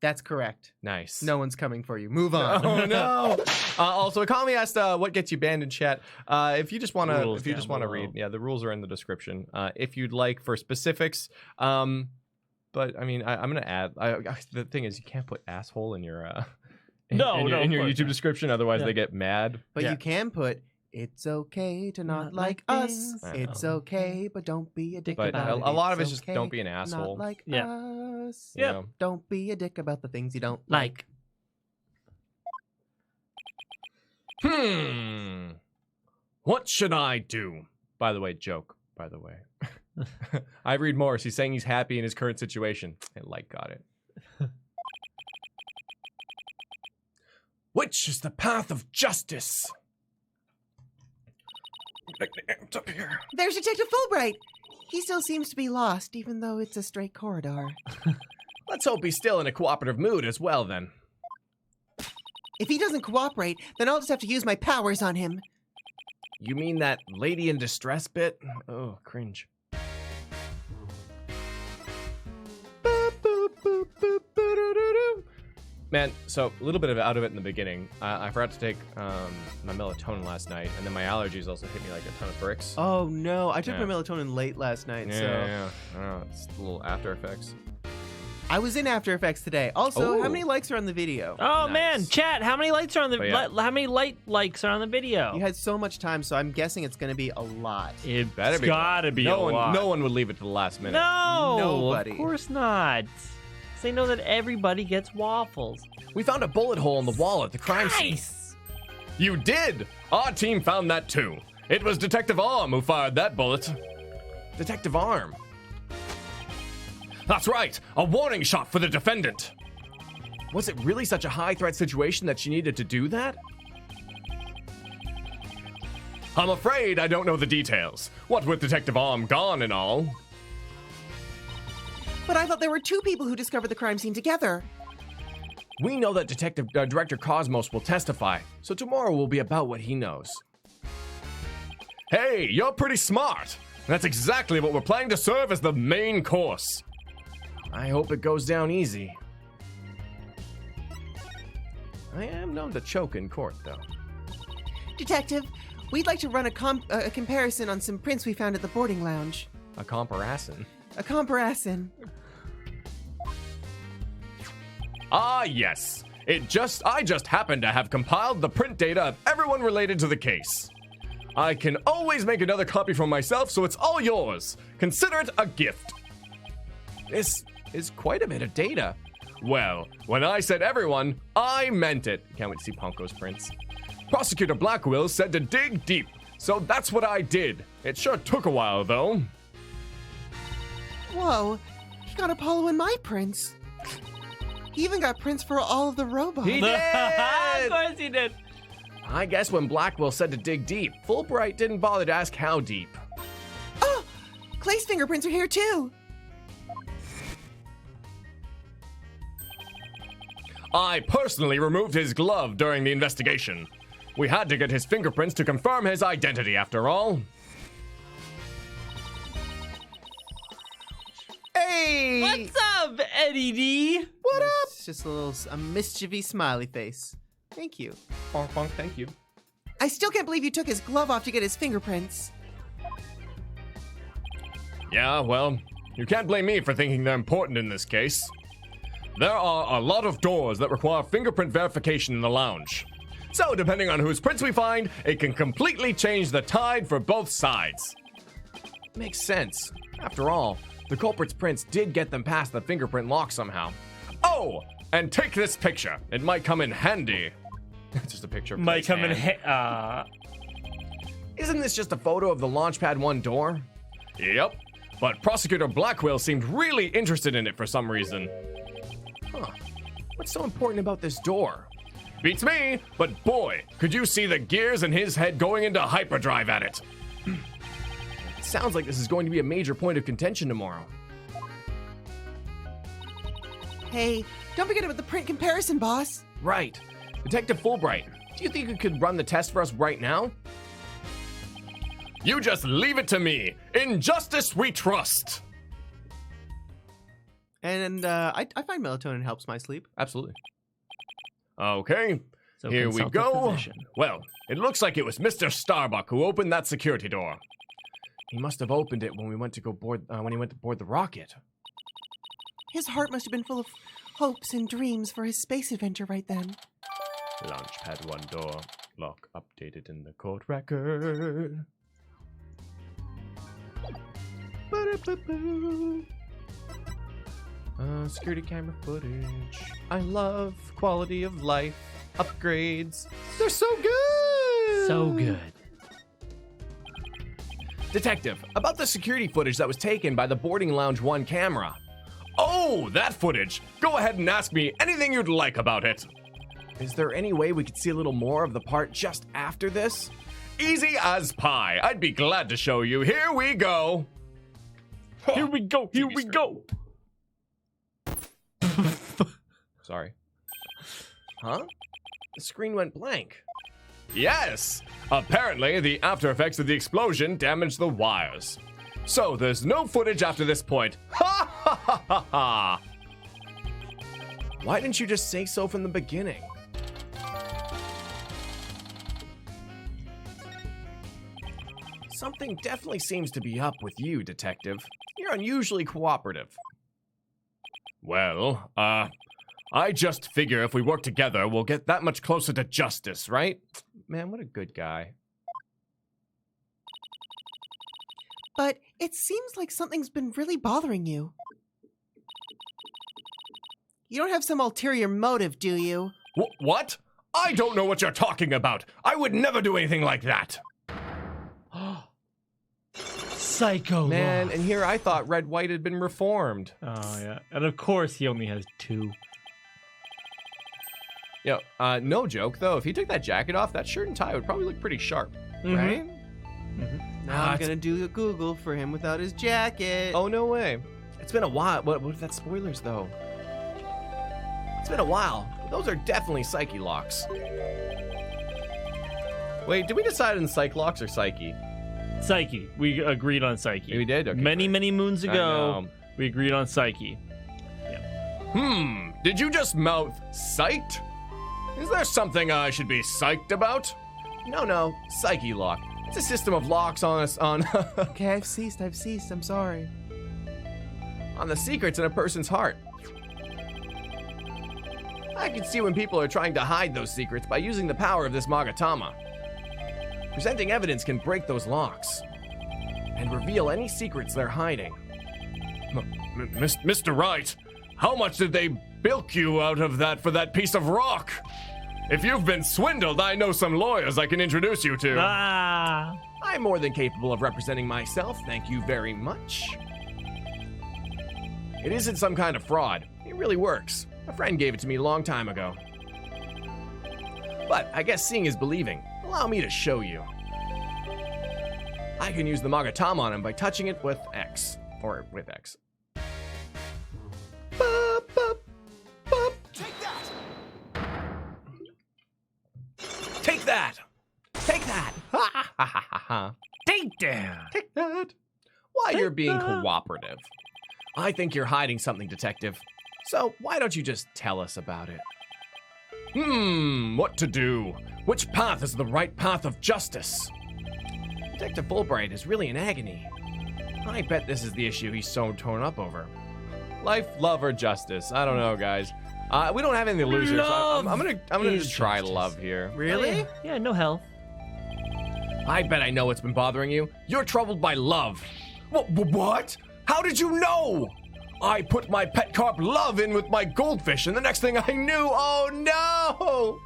That's correct. Nice. No one's coming for you. Move on. Oh no. Also, Economy asked, "What gets you banned in chat?" If you just want to, Rules down below. read, yeah, the rules are in the description. If you'd like for specifics, but I mean, I'm gonna add. The thing is, you can't put asshole in your in your of YouTube course not. description, otherwise Yeah. they get mad. But Yeah. you can put, it's okay to not Not like like us. this. It's okay, but don't be a dick But about a it. lot of It's it's just okay don't be an to asshole. Not like Yeah. us. you Yep. know? Don't be a dick about the things you don't Like. What should I do? By the way, joke. By the way, I read Morris. He's saying he's happy in his current situation. And got it. Which is the path of justice? It's up here. There's Detective Fulbright. He still seems to be lost, even though it's a straight corridor. Let's hope he's still in a cooperative mood as well, then. If he doesn't cooperate, then I'll just have to use my powers on him. You mean that lady in distress bit? Oh, cringe. Man, so a little bit of out of it in the beginning. I forgot to take my melatonin last night, and then my allergies also hit me like a ton of bricks. Oh no, I took Yeah. my melatonin late last night, yeah, so... yeah. I don't know, it's a little after effects. I was in After Effects today. Also, Ooh. how many likes are on the video? Oh Nice. man, chat, how many lights are on the But yeah. how many likes are on the video? You had so much time, so I'm guessing it's going to be a lot. It's Better be. gotta be a lot. No one would leave it to the last minute. No, Nobody. of course not. 'Cause they know that everybody gets waffles. We found a bullet hole in the wall at the crime scene. Nice. You did! Our team found that too. It was Detective Arm who fired that bullet. Detective Arm. That's right, a warning shot for the defendant. Was it really such a high-threat situation that she needed to do that? I'm afraid I don't know the details. What with Detective Arm gone and all. But I thought there were 2 people who discovered the crime scene together. We know that Director Cosmos will testify, so tomorrow will be about what he knows. Hey, you're pretty smart. That's exactly what we're planning to serve as the main course. I hope it goes down easy. I am known to choke in court, though. Detective, we'd like to run a comparison on some prints we found at the boarding lounge. A comparison. A comparison. Ah, yes. I just happen to have compiled the print data of everyone related to the case. I can always make another copy for myself, so it's all yours. Consider it a gift. This is quite a bit of data. Well, when I said everyone, I meant it. Can't wait to see Ponco's prints. Prosecutor Blackquill said to dig deep, so that's what I did. It sure took a while, though. Whoa, he got Apollo and my prints. He even got prints for all of the robots. He did! Of course he did. I guess when Blackquill said to dig deep, Fulbright didn't bother to ask how deep. Oh, Clay's fingerprints are here too. I personally removed his glove during the investigation. We had to get his fingerprints to confirm his identity, after all. Hey! What's up, Eddie D? What up? It's just a mischievous smiley face. Thank you. Bonk, bonk, thank you. I still can't believe you took his glove off to get his fingerprints. Yeah, well, you can't blame me for thinking they're important in this case. There are a lot of doors that require fingerprint verification in the lounge. So, depending on whose prints we find, it can completely change the tide for both sides. Makes sense. After all, the culprit's prints did get them past the fingerprint lock somehow. Oh, and take this picture. It might come in handy. It's just a picture of Might Clay's come in. hand. Isn't this just a photo of the Launchpad 1 door? Yep. But Prosecutor Blackquill seemed really interested in it for some reason. Huh. What's so important about this door? Beats me, but boy, could you see the gears in his head going into hyperdrive at it. It sounds like this is going to be a major point of contention tomorrow. Hey, don't forget about the print comparison, boss. Right. Detective Fulbright, do you think you could run the test for us right now? You just leave it to me. In justice we trust. And I find melatonin helps my sleep. Absolutely. Okay, So here we consult a go. physician. Well, it looks like it was Mr. Starbuck who opened that security door. He must have opened it when he went to board the rocket. His heart must have been full of hopes and dreams for his space adventure right then. Launchpad 1 door. Lock updated in the court record. Security camera footage. I love quality of life. Upgrades. They're so good! So good. Detective, about the security footage that was taken by the Boarding Lounge 1 camera. Oh, that footage! Go ahead and ask me anything you'd like about it. Is there any way we could see a little more of the part just after this? Easy as pie. I'd be glad to show you. Here we go. Here we go. Here we go. Sorry. Huh? The screen went blank. Yes! Apparently, the after effects of the explosion damaged the wires. So, there's no footage after this point. Ha ha ha ha ha! Why didn't you just say so from the beginning? Something definitely seems to be up with you, Detective. You're unusually cooperative. Well, I just figure if we work together, we'll get that much closer to justice, right? Man, what a good guy. But it seems like something's been really bothering you. You don't have some ulterior motive, do you? What? I don't know what you're talking about. I would never do anything like that. Psycho Man, law. and here I thought Red White had been reformed. Oh, yeah. And of course, he only has 2. Yo, no joke, though. If he took that jacket off, that shirt and tie would probably look pretty sharp. Right? Now I'm it's- gonna do a Google for him without his jacket. Oh, no way. It's been a while. What if that's spoilers, though? It's been a while. Those are definitely Psyche locks. Wait, did we decide on Psych locks or Psyche? Psyche. We agreed on Psyche. We did? Okay, many, great. many moons I ago, know. we agreed on Psyche. Did you just mouth psyched? Is there something I should be psyched about? No, Psyche lock. It's a system of locks on Okay, I've ceased. I'm sorry. on the secrets in a person's heart. I can see when people are trying to hide those secrets by using the power of this Magatama. Presenting evidence can break those locks and reveal any secrets they're hiding. Mr. Wright, how much did they bilk you out of that for that piece of rock? If you've been swindled, I know some lawyers I can introduce you to. Ah! I'm more than capable of representing myself, thank you very much. It isn't some kind of fraud. It really works. A friend gave it to me a long time ago. But I guess seeing is believing. Allow me to show you. I can use the Magatama on him by touching it with X. Or with X. Bop, bop, bop. Take that! Take that! Take that! Ha ha ha ha ha. Take that! Take that. Why you're being cooperative. I think you're hiding something, Detective. So why don't you just tell us about it? What to do? Which path is the right path of justice? Detective Fulbright is really in agony. I bet this is the issue he's so torn up over. Life, love, or justice? I don't know, guys. We don't have anything to lose here, so I'm gonna is just try justice. love here. Really? Yeah, no health. I bet I know what's been bothering you. You're troubled by love. What? How did you know? I put my pet carp Love in with my goldfish, and the next thing I knew, oh no!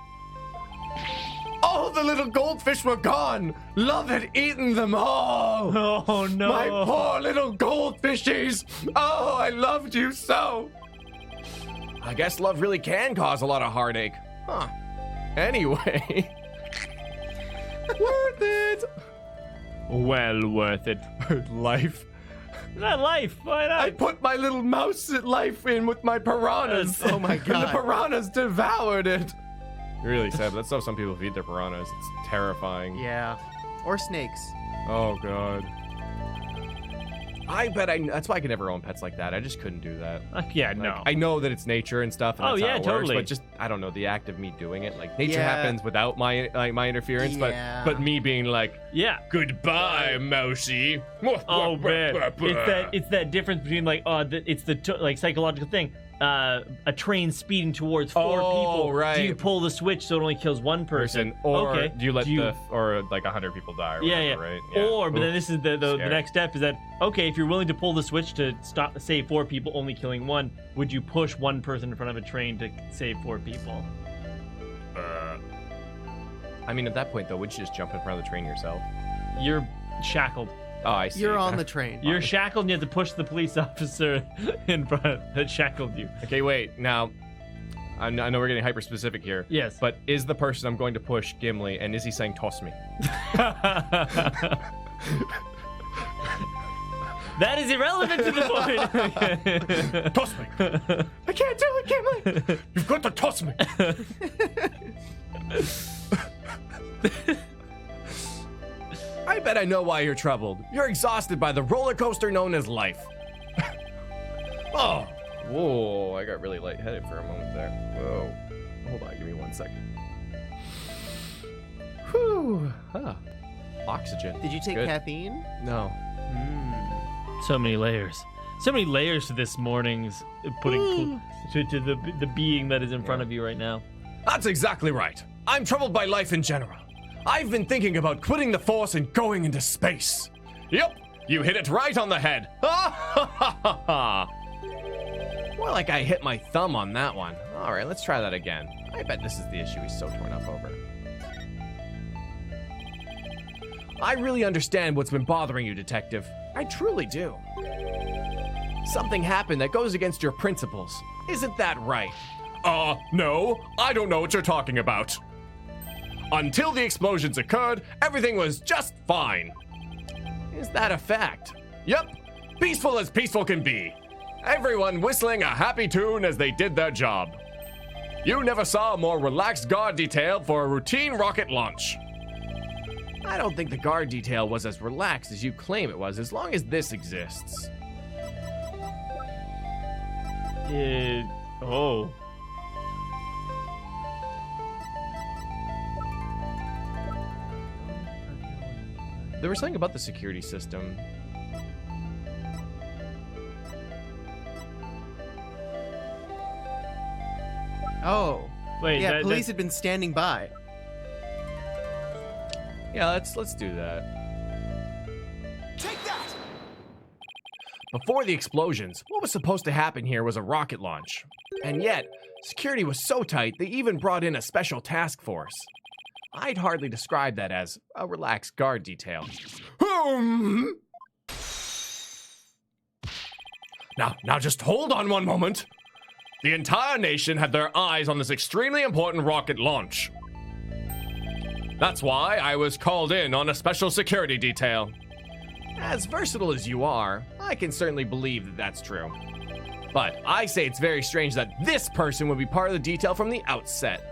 All the little goldfish were gone. Love had eaten them all. Oh no! My poor little goldfishies. Oh, I loved you so. I guess love really can cause a lot of heartache. Huh. Anyway. Worth it. Well worth it. Life. Not life. Why not? I put my little mouse life in with my piranhas. Oh my And the God. piranhas devoured it. Really sad, but that's how some people feed their piranhas. It's terrifying. Yeah. Or snakes. Oh god. I bet that's why I could never own pets like that. I just couldn't do that. Yeah, Like, no. I know that it's nature and stuff, and Oh, that's yeah, how it totally. works, but just I don't know the act of me doing it. Like nature Yeah. happens without my my interference, Yeah. but me being like, Yeah. goodbye, mousey. Oh man, it's that difference between like like psychological thing. A train speeding towards 4 people. right. Do you pull the switch so it only kills one person? or okay. do you let or like 100 people die? Or Yeah, whatever, yeah. Right? Yeah. Or, but then Oof. this is the Scary. next step is that okay, if you're willing to pull the switch to save 4 people, only killing 1, would you push 1 person in front of a train to save 4 people? I mean, at that point though, would you just jump in front of the train yourself? You're shackled. Oh, I see. You're on the train. You're shackled and you have to push the police officer in front that shackled you. Okay, wait. Now, I know we're getting hyper specific here. Yes. But is the person I'm going to push Gimli, and is he saying toss me? That is irrelevant to the point. Toss me! I can't do it, Gimli! You've got to toss me! I bet I know why you're troubled. You're exhausted by the roller coaster known as life. Oh. Whoa, I got really lightheaded for a moment there. Whoa. Hold on, give me 1 second. Whew. Huh. Oxygen. Did you take Good. caffeine? No. So many layers. So many layers to this morning's putting to the being that is in front of you right now. That's exactly right. I'm troubled by life in general. I've been thinking about quitting the Force and going into space. Yep, you hit it right on the head. More like I hit my thumb on that one. All right, let's try that again. I bet this is the issue he's so torn up over. I really understand what's been bothering you, Detective. I truly do. Something happened that goes against your principles. Isn't that right? No. I don't know what you're talking about. Until the explosions occurred, everything was just fine. Is that a fact? Yep. Peaceful as peaceful can be. Everyone whistling a happy tune as they did their job. You never saw a more relaxed guard detail for a routine rocket launch. I don't think the guard detail was as relaxed as you claim it was, as long as this exists. Oh. There was something about the security system. Oh. Wait, Yeah, police had been standing by. Yeah, let's do that. Take that! Before the explosions, what was supposed to happen here was a rocket launch. And yet, security was so tight they even brought in a special task force. I'd hardly describe that as a relaxed guard detail. Now just hold on one moment. The entire nation had their eyes on this extremely important rocket launch. That's why I was called in on a special security detail. As versatile as you are, I can certainly believe that that's true. But I say it's very strange that this person would be part of the detail from the outset.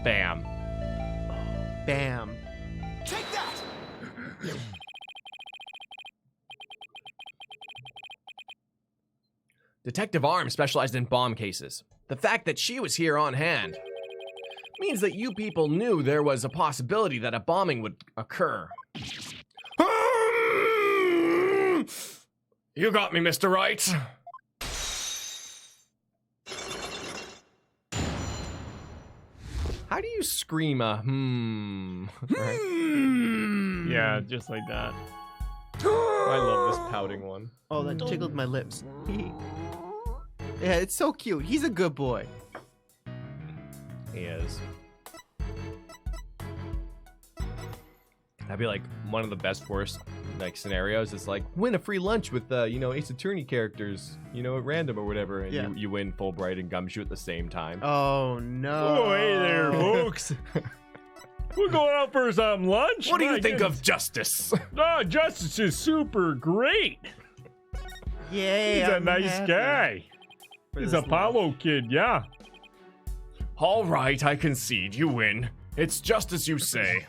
Bam. Bam. Take that! Detective Arm specialized in bomb cases. The fact that she was here on hand means that you people knew there was a possibility that a bombing would occur. You got me, Mr. Wright. How do you scream a right? Yeah, just like that. I love this pouting one. Oh, that tickled my lips. Yeah, it's so cute. He's a good boy. He is. That'd be like one of the best worst like scenarios. It's like win a free lunch with Ace Attorney characters, at random or whatever, and Yeah. you win Fulbright and Gumshoe at the same time. Oh no. Oh, hey there, folks. We're going out for some lunch. What do you think of Justice? Oh, Justice is super great. Yay. He's a I'm nice happy guy. for He's this Apollo kid, yeah. All right, I concede. You win. It's just as you say.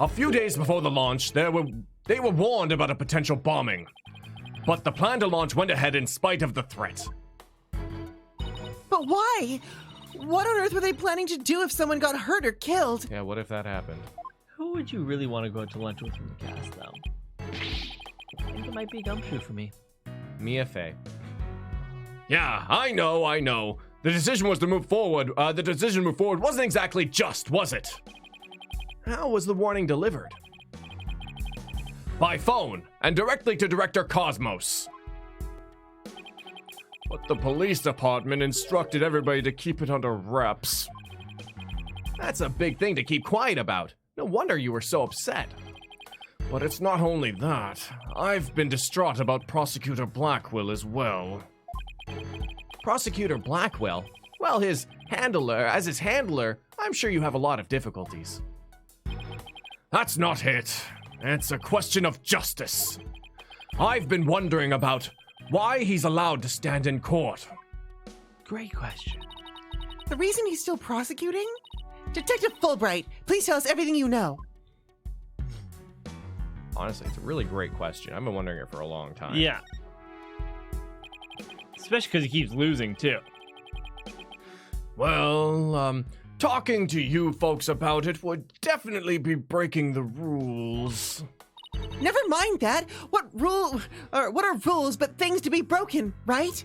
A few days before the launch, they were warned about a potential bombing. But the plan to launch went ahead in spite of the threat. But why? What on earth were they planning to do if someone got hurt or killed? Yeah, what if that happened? Who would you really want to go out to lunch with from the cast, though? I think it might be Gumshoe for me. Mia Fey. Yeah, I know. The decision was to move forward. The decision to move forward wasn't exactly just, was it? How was the warning delivered? By phone, and directly to Director Cosmos. But the police department instructed everybody to keep it under wraps. That's a big thing to keep quiet about. No wonder you were so upset. But it's not only that. I've been distraught about Prosecutor Blackquill as well. Prosecutor Blackquill? Well, as his handler, I'm sure you have a lot of difficulties. That's not it. It's a question of justice. I've been wondering about why he's allowed to stand in court. Great question. The reason he's still prosecuting? Detective Fulbright, please tell us everything you know. Honestly, it's a really great question. I've been wondering it for a long time. Yeah. Especially because he keeps losing, too. Well, talking to you folks about it would definitely be breaking the rules. Never mind that. What are rules but things to be broken, right?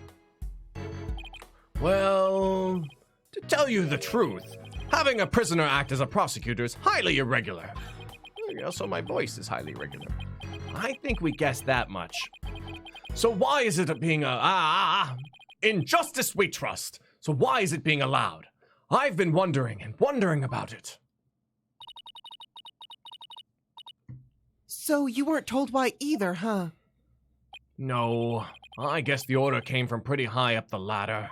Well, to tell you the truth, having a prisoner act as a prosecutor is highly irregular. Also, my voice is highly irregular. I think we guessed that much. So why is it being in justice we trust? So why is it being allowed? I've been wondering and wondering about it. So you weren't told why either, huh? No, I guess the order came from pretty high up the ladder.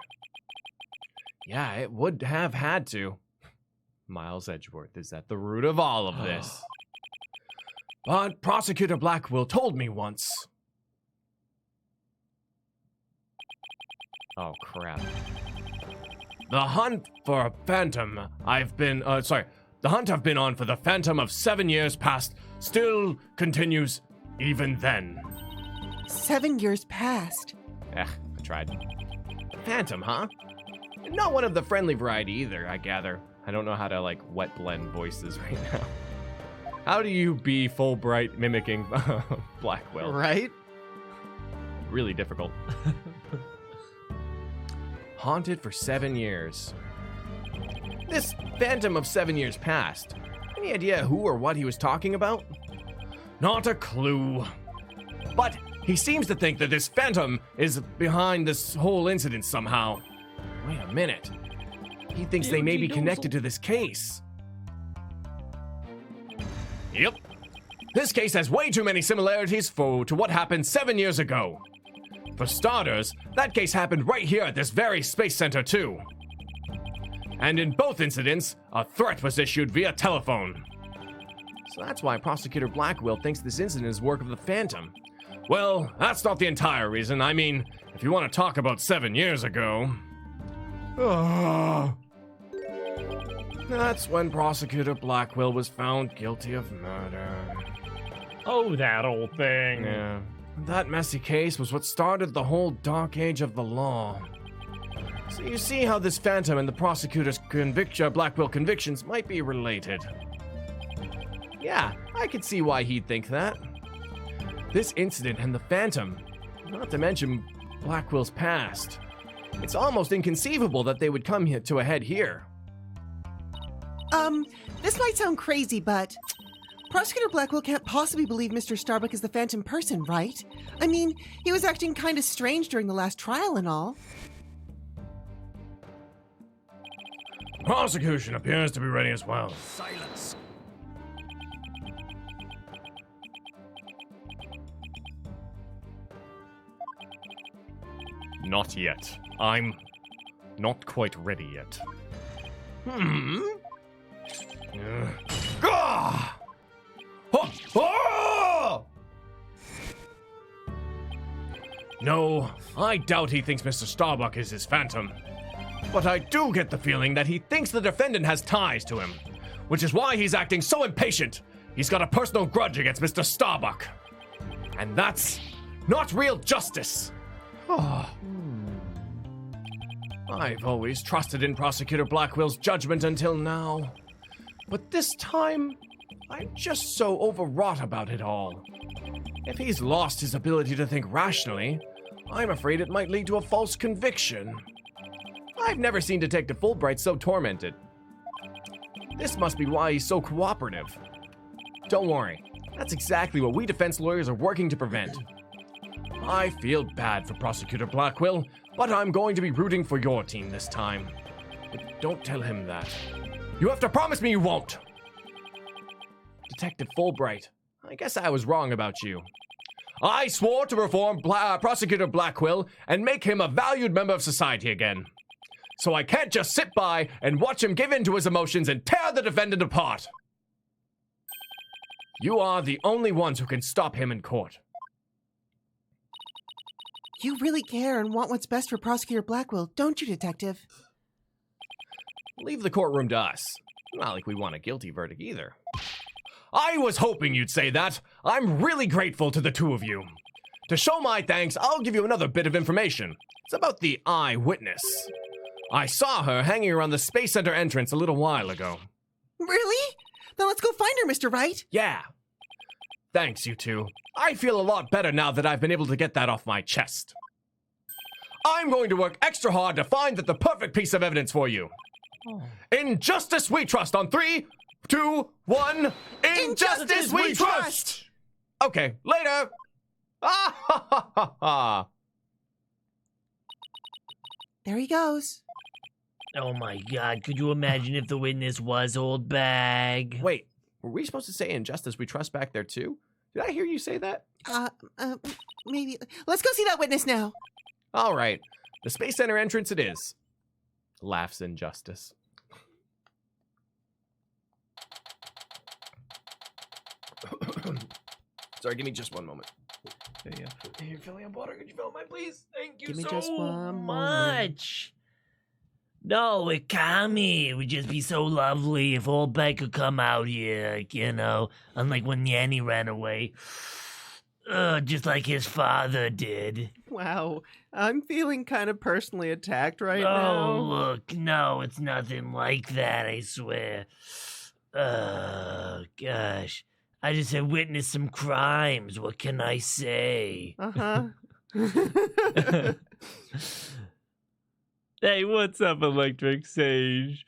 Yeah, it would have had to. Miles Edgeworth is at the root of all of this. But Prosecutor Blackquill told me once. Oh, crap. The hunt for a phantom the hunt I've been on for the phantom of 7 years past still continues even then. 7 years past. I tried. Phantom, huh? Not one of the friendly variety either, I gather. I don't know how to, wet blend voices right now. How do you be Fulbright mimicking Blackquill? Right? Really difficult. Haunted for 7 years. This phantom of 7 years past. Any idea who or what he was talking about? Not a clue. But he seems to think that this phantom is behind this whole incident somehow. Wait a minute. He thinks they may be connected to this case. Yep. This case has way too many similarities to what happened 7 years ago. For starters, that case happened right here at this very space center too. And in both incidents, a threat was issued via telephone. So that's why Prosecutor Blackquill thinks this incident is work of the Phantom. Well, that's not the entire reason. I mean, if you want to talk about 7 years ago... That's when Prosecutor Blackquill was found guilty of murder. Oh, that old thing. Yeah. That messy case was what started the whole dark age of the law. So you see how this Phantom and the prosecutor's Blackquill convictions might be related. Yeah, I could see why he'd think that. This incident and the Phantom, not to mention Blackwill's past. It's almost inconceivable that they would come here to a head here. This might sound crazy, but Prosecutor Blackquill can't possibly believe Mr. Starbuck is the Phantom person, right? I mean, he was acting kind of strange during the last trial and all. Prosecution appears to be ready as well. Silence. Not yet. I'm not quite ready yet. No, I doubt he thinks Mr. Starbuck is his Phantom. But I do get the feeling that he thinks the defendant has ties to him, which is why he's acting so impatient. He's got a personal grudge against Mr. Starbuck. And that's not real justice. I've always trusted in Prosecutor Blackwill's judgment until now. But this time, I'm just so overwrought about it all. If he's lost his ability to think rationally, I'm afraid it might lead to a false conviction. I've never seen Detective Fulbright so tormented. This must be why he's so cooperative. Don't worry, that's exactly what we defense lawyers are working to prevent. I feel bad for Prosecutor Blackquill, but I'm going to be rooting for your team this time. But don't tell him that. You have to promise me you won't! Detective Fulbright, I guess I was wrong about you. I swore to reform Prosecutor Blackquill and make him a valued member of society again. So I can't just sit by and watch him give in to his emotions and tear the defendant apart. You are the only ones who can stop him in court. You really care and want what's best for Prosecutor Blackquill, don't you, Detective? Leave the courtroom to us. Not like we want a guilty verdict either. I was hoping you'd say that. I'm really grateful to the two of you. To show my thanks, I'll give you another bit of information. It's about the eyewitness. I saw her hanging around the Space Center entrance a little while ago. Really? Then let's go find her, Mr. Wright. Yeah. Thanks, you two. I feel a lot better now that I've been able to get that off my chest. I'm going to work extra hard to find the perfect piece of evidence for you. In justice we trust on 3, 2, 1. In justice we trust! Okay, later. Ah, ha, ha, ha, ha. There he goes. Oh my god, could you imagine if the witness was Old Bag? Wait, were we supposed to say in justice we trust back there too? Did I hear you say that? Maybe. Let's go see that witness now. All right, the Space Center entrance it is. Laughs injustice. Sorry, give me just one moment. There you go. You're filling up water. Could you fill up mine, please? Thank you Give me so just one Much. No, Ikami, it would just be so lovely if Old Bag could come out here, like, you know, unlike when Nyan ran away. Just like his father did. Wow, I'm feeling kind of personally attacked right Oh, now. look, no, it's nothing like that, I swear. Gosh. I just have witnessed some crimes. What can I say? Uh-huh. Hey, what's up, Electric Sage?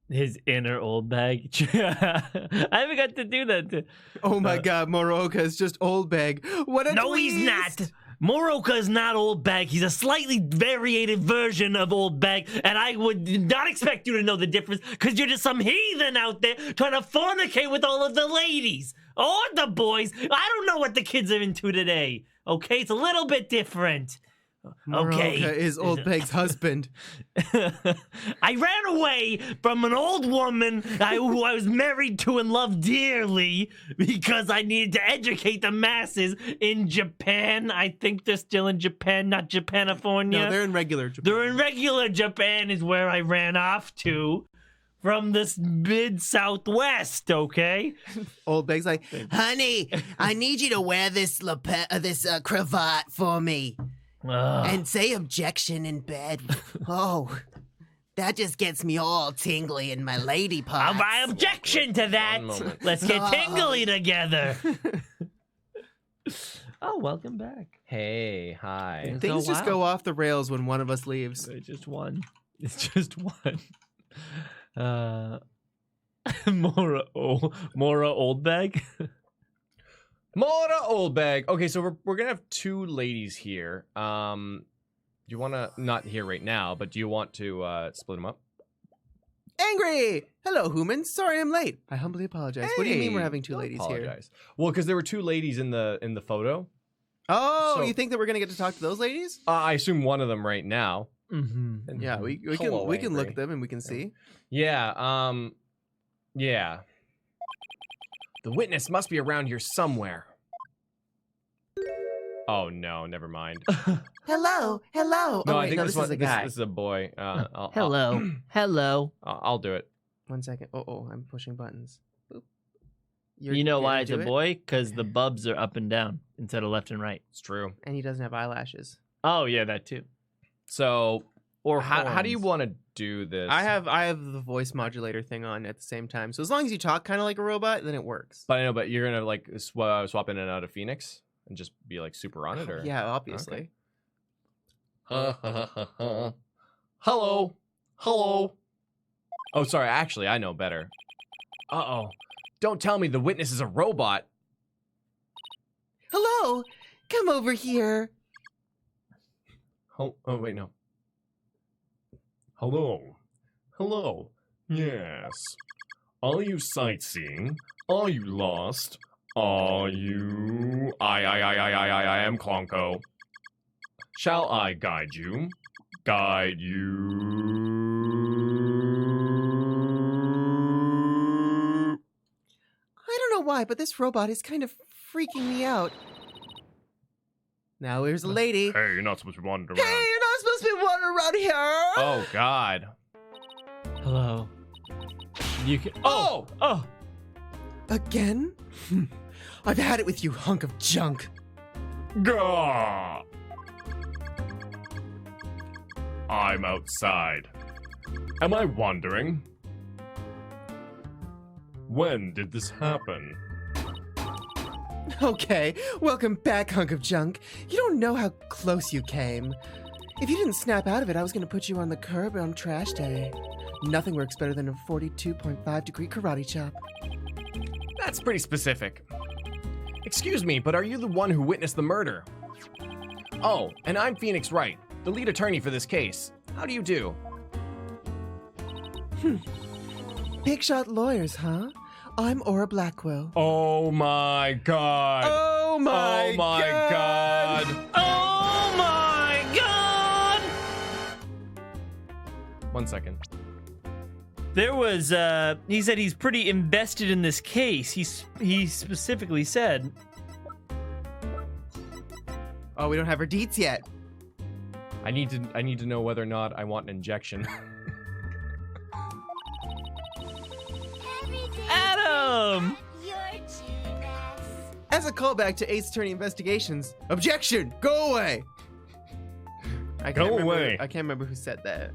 His inner Old Bag. I haven't got to do that. Oh my god, Moroka is just Old Bag. What a No, he's twist! not. Moroka is not Old Bag. He's a slightly variated version of Old Bag, and I would not expect you to know the difference because you're just some heathen out there trying to fornicate with all of the ladies or the boys. I don't know what the kids are into today. Okay, it's a little bit different. Okay. Moroka is Old Bag's husband. I ran away from an old woman who I was married to and loved dearly because I needed to educate the masses in Japan. I think they're still in Japan, not Japanifornia. No, they're in regular Japan. They're in regular Japan is where I ran off to from this mid-southwest, okay? Old Bag's like, Honey, I need you to wear this cravat for me. And say objection in bed. Oh, that just gets me all tingly in my lady parts. My objection to that. One moment. Let's get tingly together. Oh, welcome back. Hey, hi. things just wow. go off the rails when one of us leaves. It's just one. It's just one. Mora Old Bag. Mora Old Bag. Okay, so we're gonna have two ladies here. Do you want to not here right now, but do you want to split them up? Angry! Hello, humans. Sorry I'm late. I humbly apologize. What do you mean we're Hey, having two don't ladies here? apologize. Well, because there were two ladies in the photo. Oh, So- you think that we're gonna get to talk to those ladies? I assume one of them right now. Mm-hmm. And- Yeah, we Hello, can look Angry. at them and we can see. Yeah. Yeah. The witness must be around here somewhere. Oh no, never mind. Hello, hello. No, Oh, I wait, think no, this this is a guy. This is a boy. Hello. Hello. I'll do it. 1 second. Oh, I'm pushing buttons. Boop. You know you're why gonna it's a do it? boy? Because the bubs are up and down instead of left and right. It's true. And he doesn't have eyelashes. Oh, yeah, that too. So, Or how do you horns. want to do this? I have the voice modulator thing on at the same time. So as long as you talk kind of like a robot, then it works. But I know, but you're gonna like swap in and out of Phoenix and just be like super on it, or Yeah, obviously. Hello. Hello. Oh, sorry. Actually, I know better. Uh-oh. Don't tell me the witness is a robot. Hello, come over here. Oh, wait, no. Hello. Hello. Yes. Are you sightseeing? Are you lost? Are you... I am Clonko. Shall I guide you? Guide you... I don't know why, but this robot is kind of freaking me out. Now here's a lady. Hey, you're not supposed to be wandering Hey, around. you're not supposed to be wandering around here. Oh, God. Hello. You can. Oh! Oh! Again? I've had it with you, hunk of junk. Gah! I'm outside. Am I wandering? When did this happen? Okay, welcome back, hunk of junk. You don't know how close you came. If you didn't snap out of it, I was going to put you on the curb on trash day. Nothing works better than a 42.5-degree karate chop. That's pretty specific. Excuse me, but are you the one who witnessed the murder? Oh, and I'm Phoenix Wright, the lead attorney for this case. How do you do? Big shot lawyers, huh? I'm Aura Blackquill. Oh my god. Oh my god. Oh my god! 1 second. There was, he said he's pretty invested in this case. He specifically said. Oh, we don't have her deets yet. I need to know whether or not I want an injection. Adam! As a callback to Ace Attorney Investigations, objection! Go away! I can't remember who said that.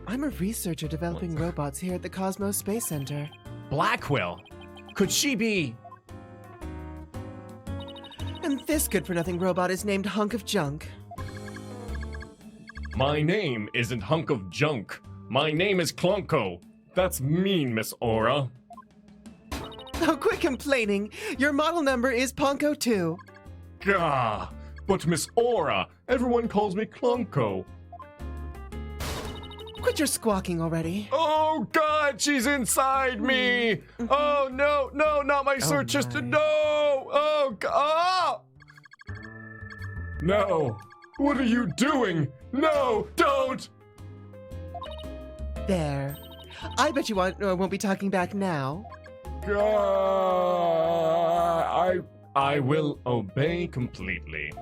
I'm a researcher developing robots here at the Cosmos Space Center. Blackquill? Could she be? And this good-for-nothing robot is named Hunk of Junk. My name isn't Hunk of Junk. My name is Clunko. That's mean, Miss Aura. Oh, quit complaining. Your model number is Ponco 2. Gah! But Miss Aura, everyone calls me Clunko. Quit your squawking already. Oh God, she's inside me! Oh no, no, not my search system, no! Oh God! No! What are you doing? No, don't! There. I bet you won't be talking back now. I will obey completely.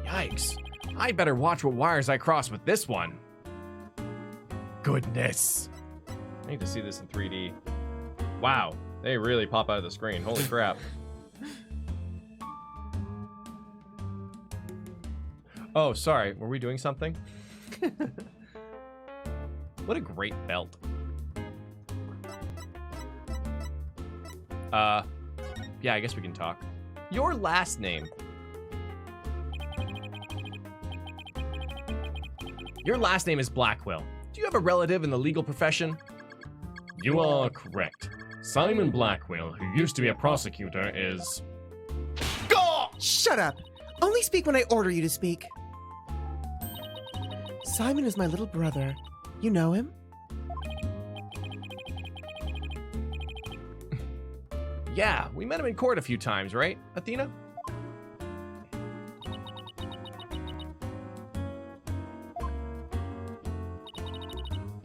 Yikes. I better watch what wires I cross with this one. Goodness. I need to see this in 3D. Wow, they really pop out of the screen. Holy crap. Oh, sorry. Were we doing something? What a great belt. Yeah, I guess we can talk. Your last name. Your last name is Blackquill. Do you have a relative in the legal profession? You are correct. Simon Blackquill, who used to be a prosecutor, is... Go! Shut up! Only speak when I order you to speak. Simon is my little brother. You know him? Yeah, we met him in court a few times, right, Athena?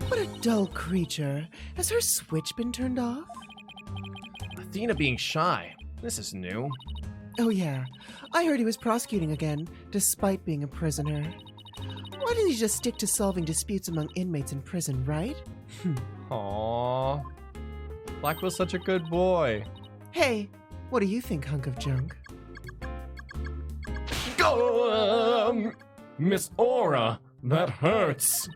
What a dull creature. Has her switch been turned off? Athena being shy. This is new. Oh yeah, I heard he was prosecuting again, despite being a prisoner. Why didn't he just stick to solving disputes among inmates in prison, right? Aww. Blackwill's such a good boy. Hey, what do you think, hunk of junk? Miss Aura, that hurts.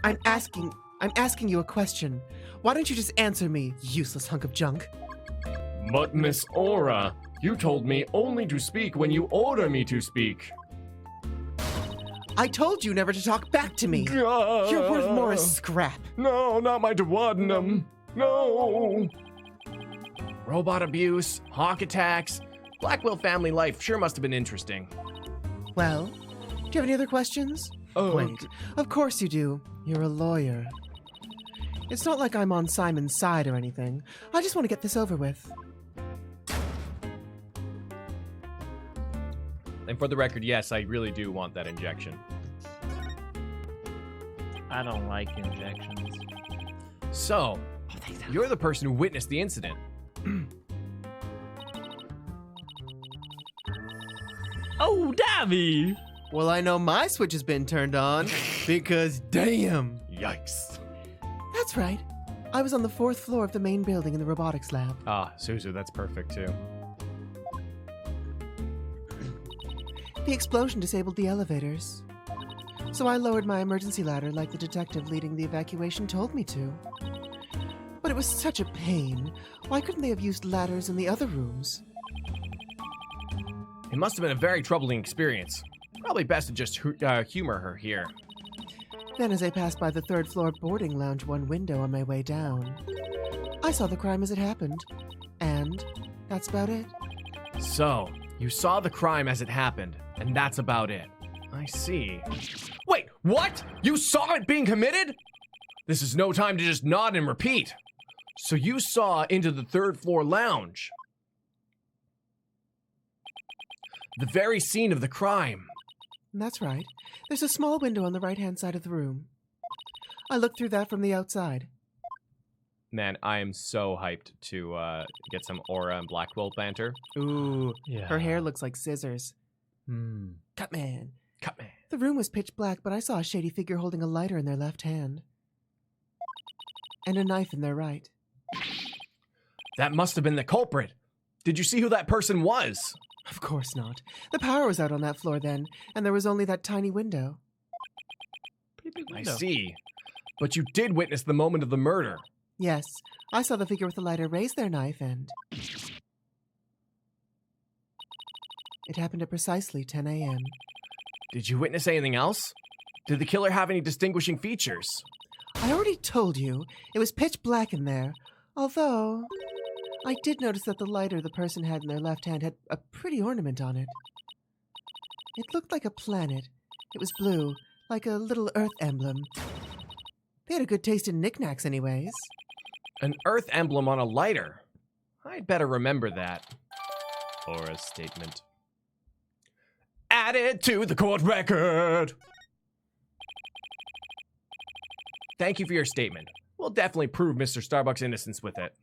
I'm asking you a question. Why don't you just answer me, useless hunk of junk? But Miss Aura, you told me only to speak when you order me to speak. I told you never to talk back to me. You're worth more as scrap. No, not my duodenum. No. Robot abuse, hawk attacks. Blackquill family life sure must have been interesting. Well, do you have any other questions? Wait, of course you do. You're a lawyer. It's not like I'm on Simon's side or anything. I just want to get this over with. And for the record, yes, I really do want that injection. I don't like injections. So, you're the person who witnessed the incident. Oh, Davy! Well, I know my switch has been turned on, because damn! Yikes. That's right. I was on the 4th floor of the main building in the robotics lab. Ah, Suzu, that's perfect too. The explosion disabled the elevators. So I lowered my emergency ladder like the detective leading the evacuation told me to. But it was such a pain. Why couldn't they have used ladders in the other rooms? It must have been a very troubling experience. Probably best to just humor her here. Then as I passed by the 3rd floor boarding lounge one window on my way down, I saw the crime as it happened. And that's about it. So, you saw the crime as it happened, and that's about it. I see. Wait, what? You saw it being committed? This is no time to just nod and repeat. So you saw into the 3rd floor lounge. The very scene of the crime. That's right. There's a small window on the right-hand side of the room. I looked through that from the outside. Man, I am so hyped to get some Aura and Blackquill banter. Ooh, Yeah. her hair looks like scissors. Cut man. The room was pitch black, but I saw a shady figure holding a lighter in their left hand. And a knife in their right. That must have been the culprit. Did you see who that person was? Of course not. The power was out on that floor then, and there was only that tiny window. Pretty big I window. see. But you did witness the moment of the murder. Yes, I saw the figure with the lighter raise their knife and... It happened at precisely 10 a.m. Did you witness anything else? Did the killer have any distinguishing features? I already told you, it was pitch black in there. Although, I did notice that the lighter the person had in their left hand had a pretty ornament on it. It looked like a planet. It was blue, like a little Earth emblem. They had a good taste in knickknacks anyways. An Earth emblem on a lighter. I'd better remember that. Or a statement. Added to the court record. Thank you for your statement. We'll definitely prove Mr. Starbuck's innocence with it.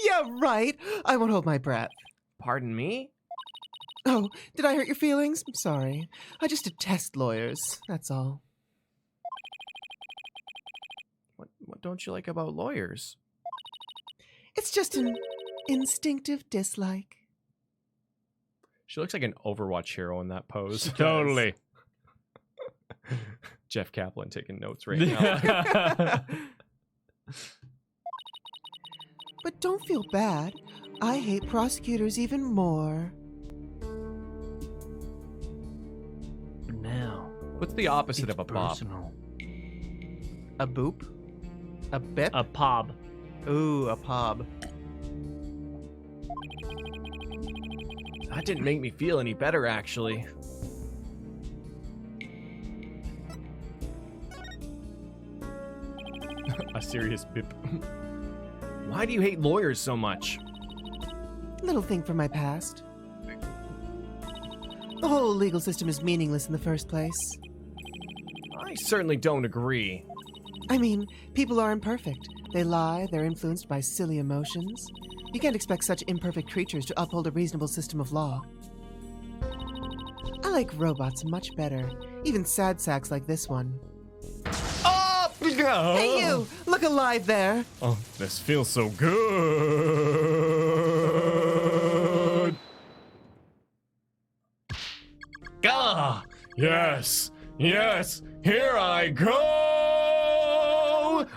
Yeah, right. I won't hold my breath. Pardon me? Oh, did I hurt your feelings? I'm sorry. I just detest lawyers, that's all. What don't you like about lawyers? It's just an instinctive dislike. She looks like an Overwatch hero in that pose. Totally. Jeff Kaplan taking notes right now. But don't feel bad. I hate prosecutors even more. Now, What's the opposite it's of a pop? personal. A boop? A bip? A pob. Ooh, a pob. That didn't make me feel any better, actually. A serious bip. Why do you hate lawyers so much? Little thing from my past. The whole legal system is meaningless in the first place. I certainly don't agree. I mean, people are imperfect. They lie, they're influenced by silly emotions. You can't expect such imperfect creatures to uphold a reasonable system of law. I like robots much better. Even sad sacks like this one. Oh! Hey you! Look alive there! Oh, this feels so good. Ah! Yes! Yes! Here I go!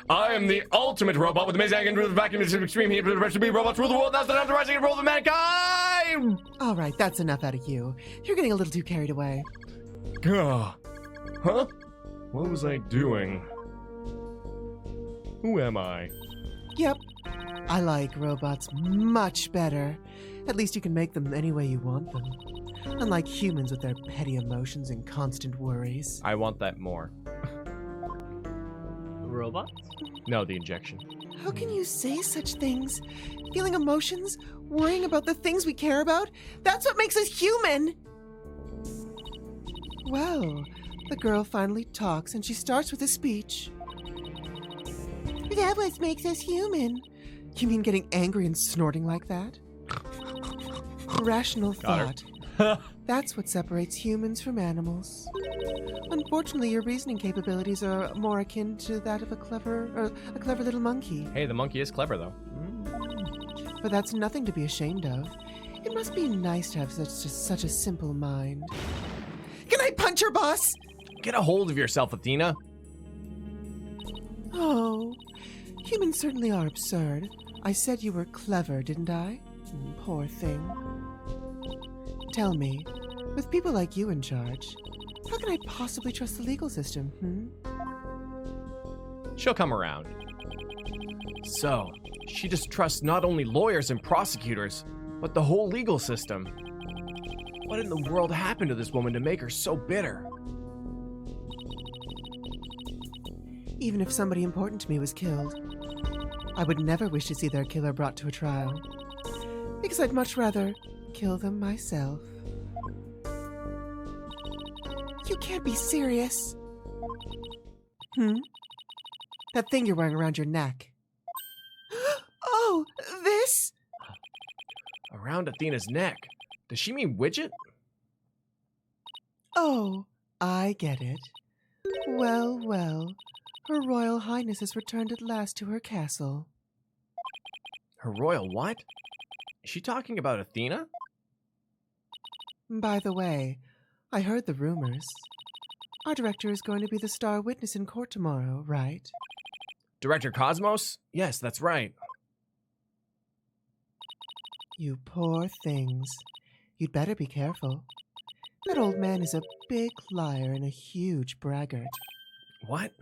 I am the ultimate robot with amazing and vacuum extreme heat. To be robots rule the world. That's the time to rise and rule of mankind! All right, that's enough out of you. You're getting a little too carried away. Huh? What was I doing? Who am I? Yep. I like robots much better. At least you can make them any way you want them. Unlike humans with their petty emotions and constant worries. I want that more. Robots? No, the injection. How can you say such things? Feeling emotions? Worrying about the things we care about? That's what makes us human! Well, the girl finally talks and she starts with a speech. That what makes us human. You mean getting angry and snorting like that? Rational Got thought. That's what separates humans from animals. Unfortunately, your reasoning capabilities are more akin to that of a clever little monkey. Hey, the monkey is clever, though. But that's nothing to be ashamed of. It must be nice to have such a simple mind. Can I punch her, boss? Get a hold of yourself, Athena. Oh, humans certainly are absurd. I said you were clever, didn't I? Poor thing. Tell me, with people like you in charge, how can I possibly trust the legal system, She'll come around. So, she distrusts not only lawyers and prosecutors, but the whole legal system. What in the world happened to this woman to make her so bitter? Even if somebody important to me was killed, I would never wish to see their killer brought to a trial, because I'd much rather kill them myself. You can't be serious. That thing you're wearing around your neck. Oh, this? Around Athena's neck. Does she mean widget? Oh, I get it. Well, well. Her Royal Highness has returned at last to her castle. Her royal what? Is she talking about Athena? By the way, I heard the rumors. Our director is going to be the star witness in court tomorrow, right? Director Cosmos? Yes, that's right. You poor things. You'd better be careful. That old man is a big liar and a huge braggart. What?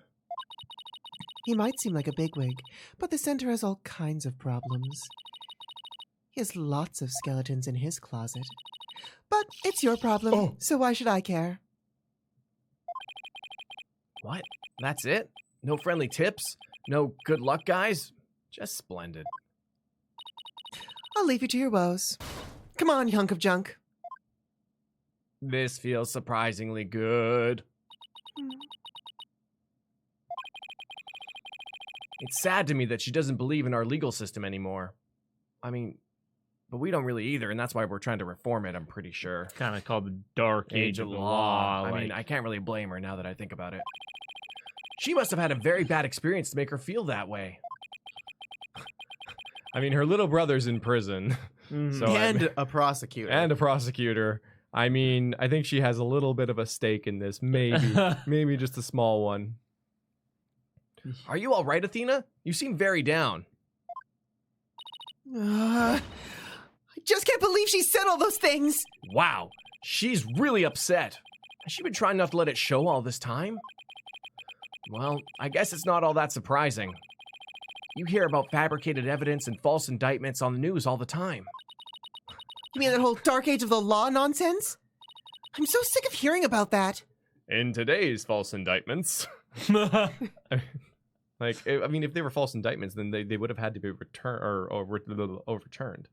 He might seem like a bigwig, but the center has all kinds of problems. He has lots of skeletons in his closet. But it's your problem, so why should I care? What? That's it? No friendly tips? No good luck, guys? Just splendid. I'll leave you to your woes. Come on, you hunk of junk. This feels surprisingly good. It's sad to me that she doesn't believe in our legal system anymore. I mean, but we don't really either, and that's why we're trying to reform it, I'm pretty sure. Kind of called the Dark Age of the Law. I mean, I can't really blame her now that I think about it. She must have had a very bad experience to make her feel that way. I mean, her little brother's in prison. So And a prosecutor. And a prosecutor. I mean, I think she has a little bit of a stake in this. Maybe. Maybe just a small one. Are you all right, Athena? You seem very down. I just can't believe she said all those things. Wow. She's really upset. Has she been trying not to let it show all this time? Well, I guess it's not all that surprising. You hear about fabricated evidence and false indictments on the news all the time. You mean that whole Dark Age of the Law nonsense? I'm so sick of hearing about that. In today's false indictments. I mean, if they were false indictments, then they would have had to be overturned.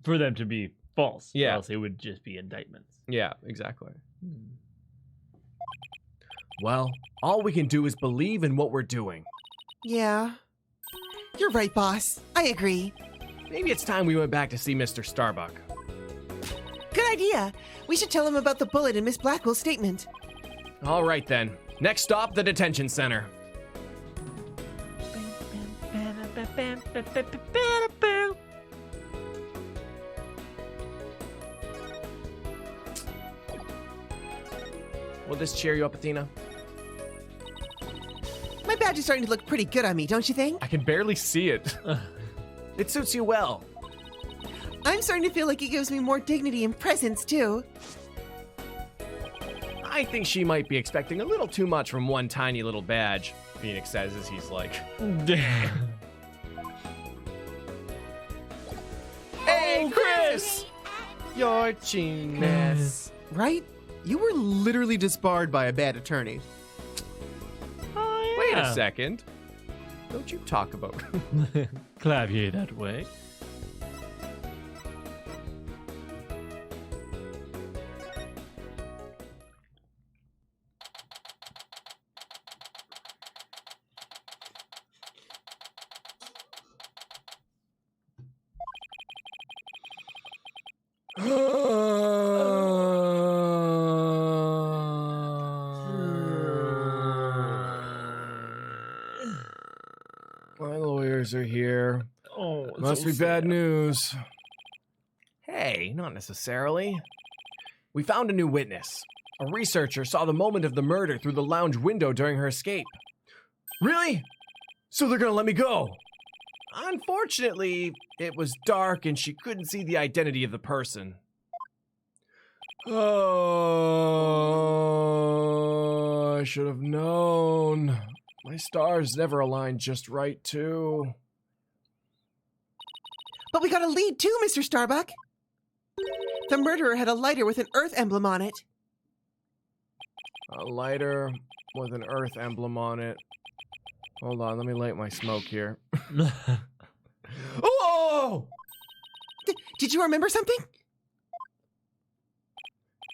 For them to be false. Yeah. Or else it would just be indictments. Yeah, exactly. Well, all we can do is believe in what we're doing. Yeah. You're right, boss. I agree. Maybe it's time we went back to see Mr. Starbuck. Good idea. We should tell him about the bullet in Miss Blackwell's statement. All right, then. Next stop, the detention center. Will this cheer you up, Athena? My badge is starting to look pretty good on me, don't you think? I can barely see it. It suits you well. I'm starting to feel like it gives me more dignity and presence, too. I think she might be expecting a little too much from one tiny little badge, Phoenix says as he's like, Hey, Chris! Your genius. Right? You were literally disbarred by a bad attorney. Wait a second. Don't you talk about... Clavier that way. My lawyers are here. Oh, Must be bad news. Hey, not necessarily. We found a new witness. A researcher saw the moment of the murder through the lounge window during her escape. Really? So they're gonna let me go? Unfortunately, it was dark and she couldn't see the identity of the person. Oh, I should have known. My stars never aligned just right, too. But we got a lead too, Mr. Starbuck. The murderer had a lighter with an Earth emblem on it. A lighter with an Earth emblem on it. Hold on, let me light my smoke here. Oh! Did you remember something?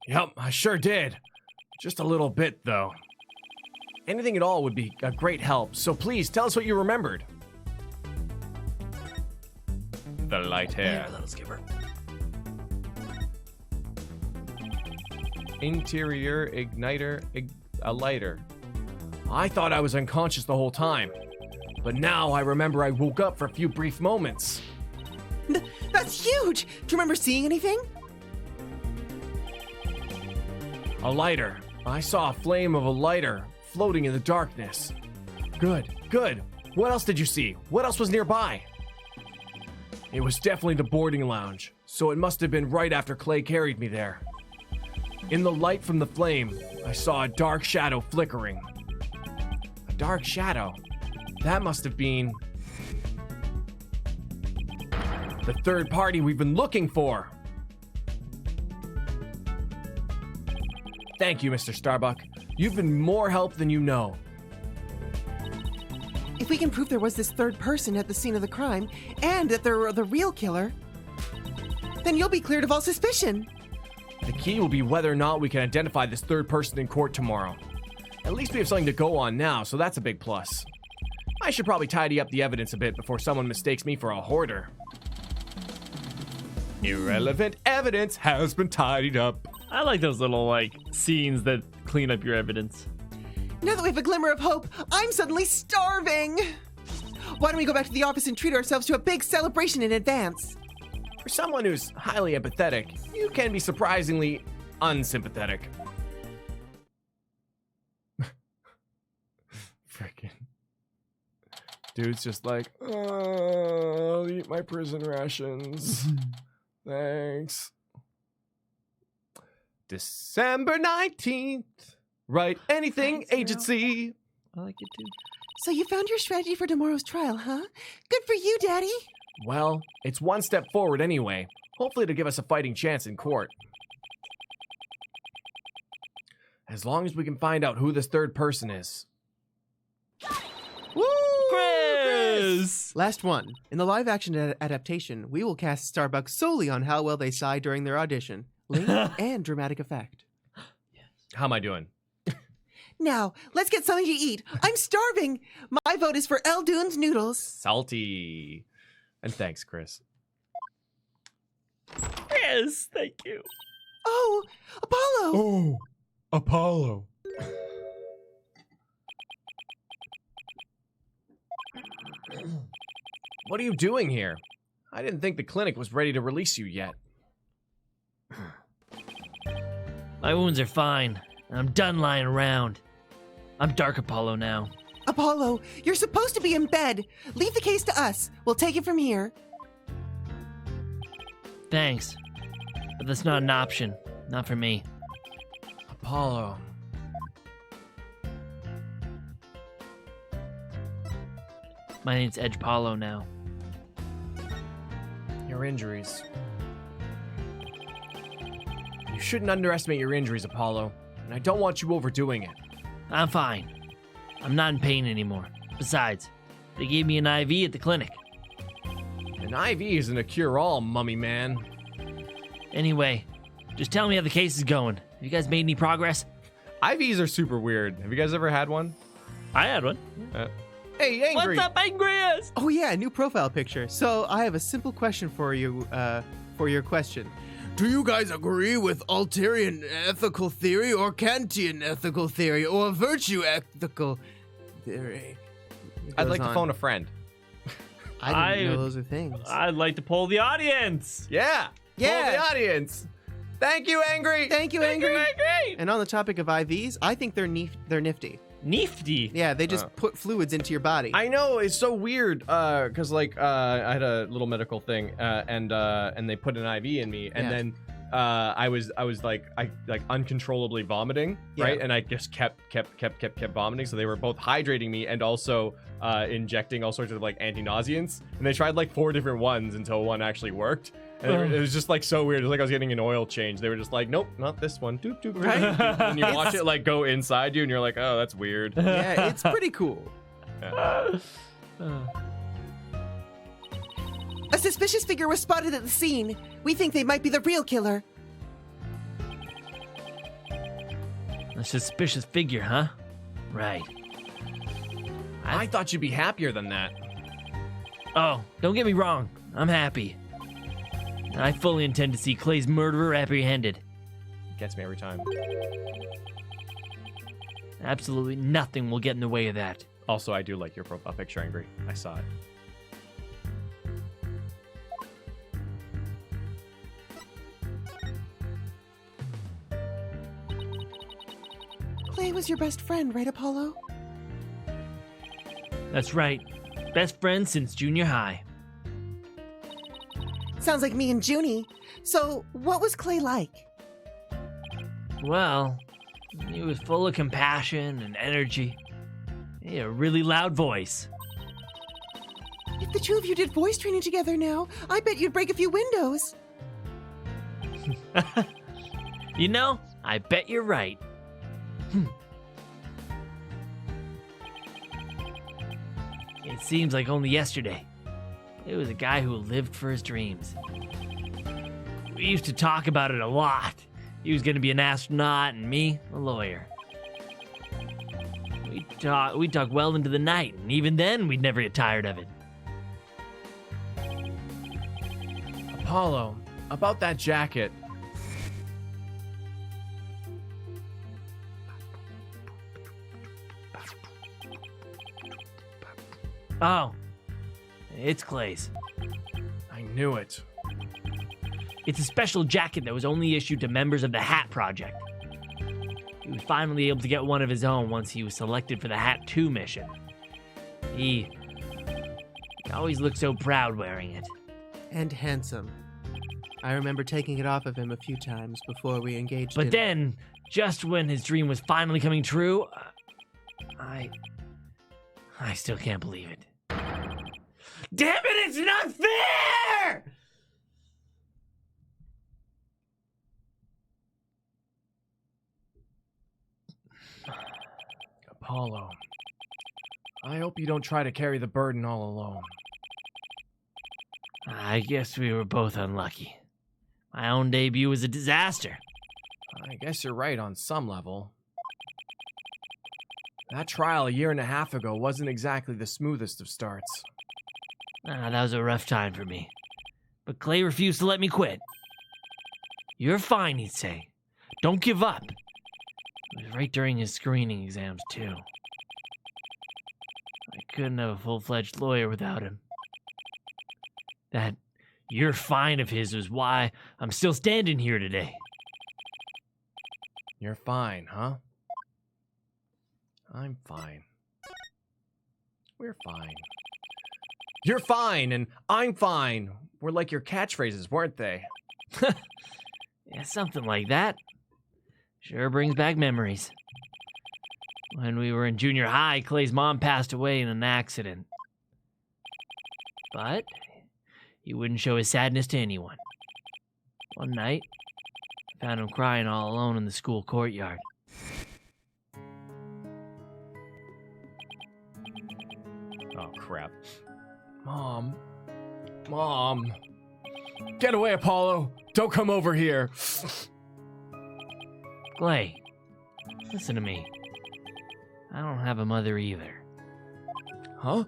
Yep, I sure did. Just a little bit, though. Anything at all would be a great help, so please tell us what you remembered. The light hair. Little skipper. Interior igniter, a lighter. I thought I was unconscious the whole time, but now I remember I woke up for a few brief moments. That's huge! Do you remember seeing anything? A lighter. I saw a flame of a lighter floating in the darkness. Good, good. What else did you see? What else was nearby? It was definitely the boarding lounge, so it must have been right after Clay carried me there. In the light from the flame, I saw a dark shadow flickering. A dark shadow? That must have been the third party we've been looking for. Thank you, Mr. Starbuck. You've been more help than you know. If we can prove there was this third person at the scene of the crime, and that they're the real killer, then you'll be cleared of all suspicion. The key will be whether or not we can identify this third person in court tomorrow. At least we have something to go on now, so that's a big plus. I should probably tidy up the evidence a bit before someone mistakes me for a hoarder. Irrelevant evidence has been tidied up. I like those little, like, scenes that clean up your evidence. Now that we have a glimmer of hope, I'm suddenly starving! Why don't we go back to the office and treat ourselves to a big celebration in advance? For someone who's highly empathetic, you can be surprisingly unsympathetic. Frickin'. Dude's just like, I'll eat my prison rations. Thanks. December 19th. Write anything, Thanks, girl. agency. I like it too. So you found your strategy for tomorrow's trial, huh? Good for you, Daddy! Well, it's one step forward anyway. Hopefully to give us a fighting chance in court. As long as we can find out who this third person is. Woo! Chris! Last one. In the live-action adaptation, we will cast Starbuck solely on how well they sigh during their audition. Length and dramatic effect. How am I doing? Now, let's get something to eat. I'm starving! My vote is for Eldoon's noodles. Salty. And thanks, Chris. Yes, thank you. Oh, Apollo! Oh, Apollo. What are you doing here? I didn't think the clinic was ready to release you yet. My wounds are fine. I'm done lying around. I'm Dark Apollo now. Apollo, you're supposed to be in bed. Leave the case to us. We'll take it from here. Thanks. But that's not an option. Not for me. Apollo. My name's Edge Apollo now. Your injuries. You shouldn't underestimate your injuries, Apollo. And I don't want you overdoing it. I'm fine. I'm not in pain anymore. Besides, they gave me an IV at the clinic. An IV isn't a cure-all, mummy man. Anyway, just tell me how the case is going. Have you guys made any progress? IVs are super weird. Have you guys ever had one? I had one. Hey, Angry! What's up, Angrius? Oh yeah, new profile picture. So I have a simple question for you, for your question. Do you guys agree with Alterian ethical theory or Kantian ethical theory or virtue ethical theory? I'd like to phone a friend. I didn't know those are things. I'd like to poll the audience. Yeah! Yeah. Poll the audience! Thank you, Angry! Thank you, Thank Angry. you, Angry! And on the topic of IVs, I think they're nifty. Nifty. Yeah, they just put fluids into your body. I know, it's so weird, because like I had a little medical thing, and they put an IV in me, and then I was like uncontrollably vomiting, right? And I just kept vomiting. So they were both hydrating me and also injecting all sorts of like anti-nauseants, and they tried like 4 different ones until one actually worked. And it was just like so weird. It was like I was getting an oil change. They were just like, nope, not this one. Doop, doop, right? And you watch it like go inside you, and you're like, oh, that's weird. Yeah, it's pretty cool. Yeah. A suspicious figure was spotted at the scene. We think they might be the real killer. A suspicious figure, huh? Right. I thought you'd be happier than that. Oh, don't get me wrong. I'm happy. I fully intend to see Clay's murderer apprehended. Gets me every time. Absolutely nothing will get in the way of that. Also, I do like your profile picture, Angry. I saw it. Clay was your best friend, right, Apollo? That's right. Best friend since junior high. Sounds like me and Junie. So, what was Clay like? Well, he was full of compassion and energy. He had a really loud voice. If the two of you did voice training together now, I bet you'd break a few windows. You know, I bet you're right. It seems like only yesterday. It was a guy who lived for his dreams. We used to talk about it a lot. He was going to be an astronaut and me, a lawyer. We'd talk well into the night, and even then, we'd never get tired of it. Apollo, about that jacket. Oh, it's Clay's. I knew it. It's a special jacket that was only issued to members of the Hat Project. He was finally able to get one of his own once he was selected for the Hat 2 mission. He always looked so proud wearing it. And handsome. I remember taking it off of him a few times before we engaged But in... then, just when his dream was finally coming true, I still can't believe it. Damn it, it's not fair! Apollo, I hope you don't try to carry the burden all alone. I guess we were both unlucky. My own debut was a disaster. I guess you're right on some level. That trial a year and a half ago wasn't exactly the smoothest of starts. That was a rough time for me. But Clay refused to let me quit. You're fine, he'd say. Don't give up. It was right during his screening exams, too. I couldn't have a full-fledged lawyer without him. That "you're fine" of his was why I'm still standing here today. You're fine, huh? I'm fine. We're fine. You're fine, and I'm fine. Were like your catchphrases, weren't they? Yeah, something like that. Sure brings back memories. When we were in junior high, Clay's mom passed away in an accident. But he wouldn't show his sadness to anyone. One night, I found him crying all alone in the school courtyard. Oh, crap. Mom. Get away, Apollo. Don't come over here. Clay, listen to me. I don't have a mother either. Huh?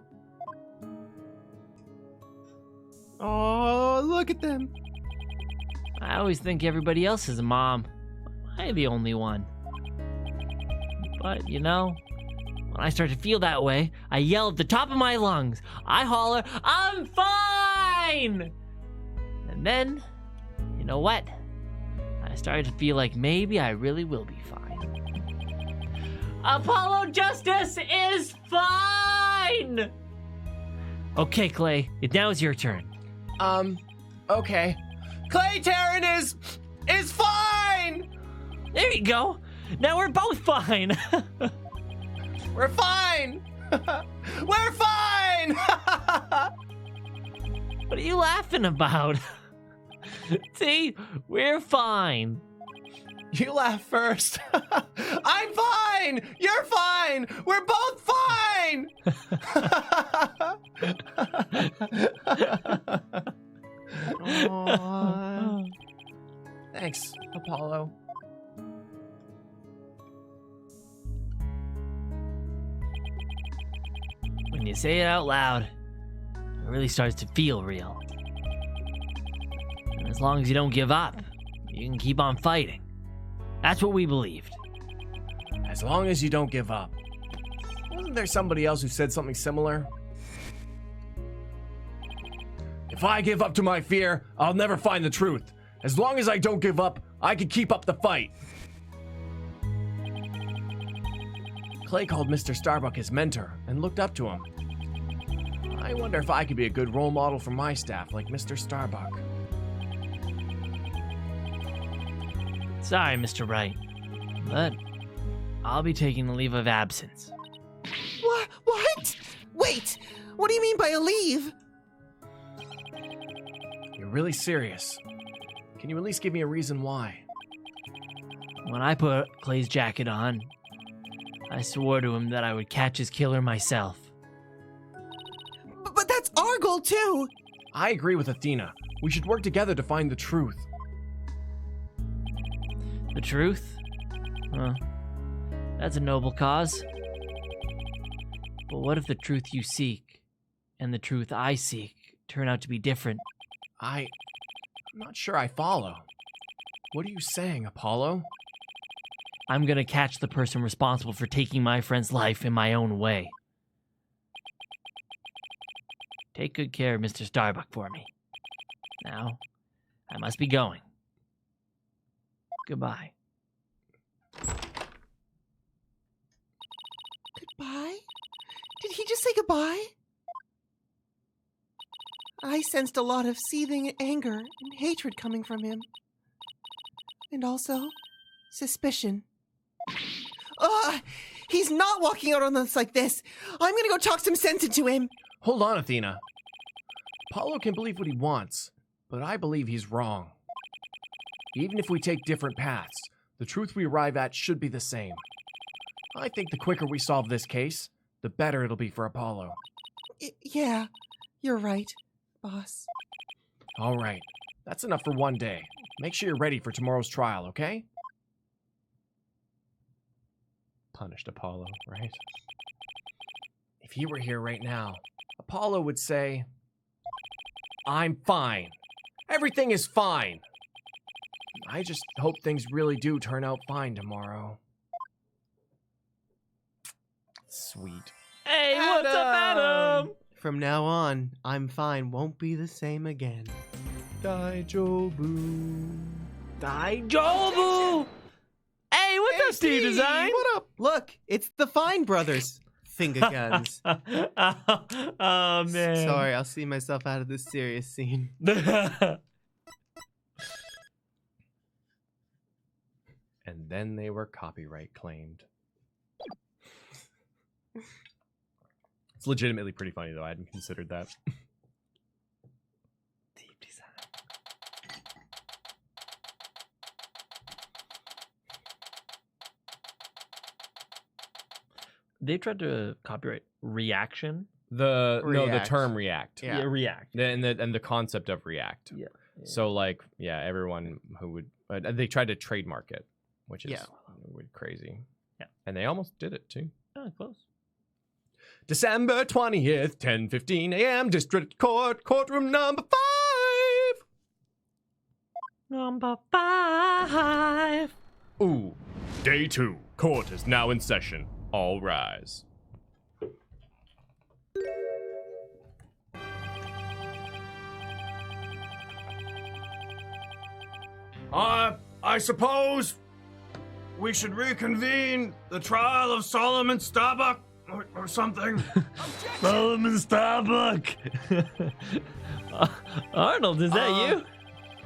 Oh, look at them. I always think everybody else is a mom. Am I the only one? But, you know, when I start to feel that way, I yell at the top of my lungs. I holler, "I'm fine!" And then, you know what? I started to feel like maybe I really will be fine. Apollo Justice is fine! Okay, Clay, now is your turn. Okay. Clay Terran is fine! There you go. Now we're both fine. We're fine! We're fine! What are you laughing about? See, we're fine. You laugh first. I'm fine! You're fine! We're both fine! Aw. Thanks, Apollo. When you say it out loud, it really starts to feel real. And as long as you don't give up, you can keep on fighting. That's what we believed. As long as you don't give up. Wasn't there somebody else who said something similar? If I give up to my fear, I'll never find the truth. As long as I don't give up, I can keep up the fight. Clay called Mr. Starbuck his mentor and looked up to him. I wonder if I could be a good role model for my staff like Mr. Starbuck. Sorry, Mr. Wright, but I'll be taking a leave of absence. What? Wait, what do you mean by a leave? You're really serious. Can you at least give me a reason why? When I put Clay's jacket on, I swore to him that I would catch his killer myself. But that's our goal too. I agree with Athena. We should work together to find the truth. The truth? Huh. That's a noble cause. But what if the truth you seek and the truth I seek turn out to be different? I'm not sure I follow. What are you saying, Apollo? I'm gonna catch the person responsible for taking my friend's life in my own way. Take good care of Mr. Starbuck for me. Now, I must be going. Goodbye. Goodbye? Did he just say goodbye? I sensed a lot of seething anger and hatred coming from him. And also, suspicion. He's not walking out on us like this. I'm gonna go talk some sense into him. Hold on, Athena. Apollo can believe what he wants, but I believe he's wrong. Even if we take different paths, the truth we arrive at should be the same. I think the quicker we solve this case, the better it'll be for Apollo. Yeah, you're right, boss. All right, that's enough for one day. Make sure you're ready for tomorrow's trial, okay? Punished Apollo, right? If he were here right now, Apollo would say, I'm fine. Everything is fine. I just hope things really do turn out fine tomorrow. Sweet. Hey, what's up, Adam? From now on, I'm fine won't be the same again. Daijobu. Daijobu! Hey, what's up, Steve Design? What up? Look, it's the Fine Brothers. Finger guns. Oh, man. Sorry, I'll see myself out of this serious scene. And then they were copyright claimed. It's legitimately pretty funny, though. I hadn't considered that. Deep design. They tried to copyright reaction. No, the React. term react. Yeah. React. And the concept of react. Yeah. So like, yeah, everyone who would they tried to trademark it, which is crazy. Yeah. And they almost did it too. Oh, close. December 20th, 10:15 a.m. District Court, courtroom number 5. Number 5. Ooh, day 2. Court is now in session. All rise. I suppose we should reconvene the trial of Solomon Starbuck or something. Solomon Starbuck. Arnold, is that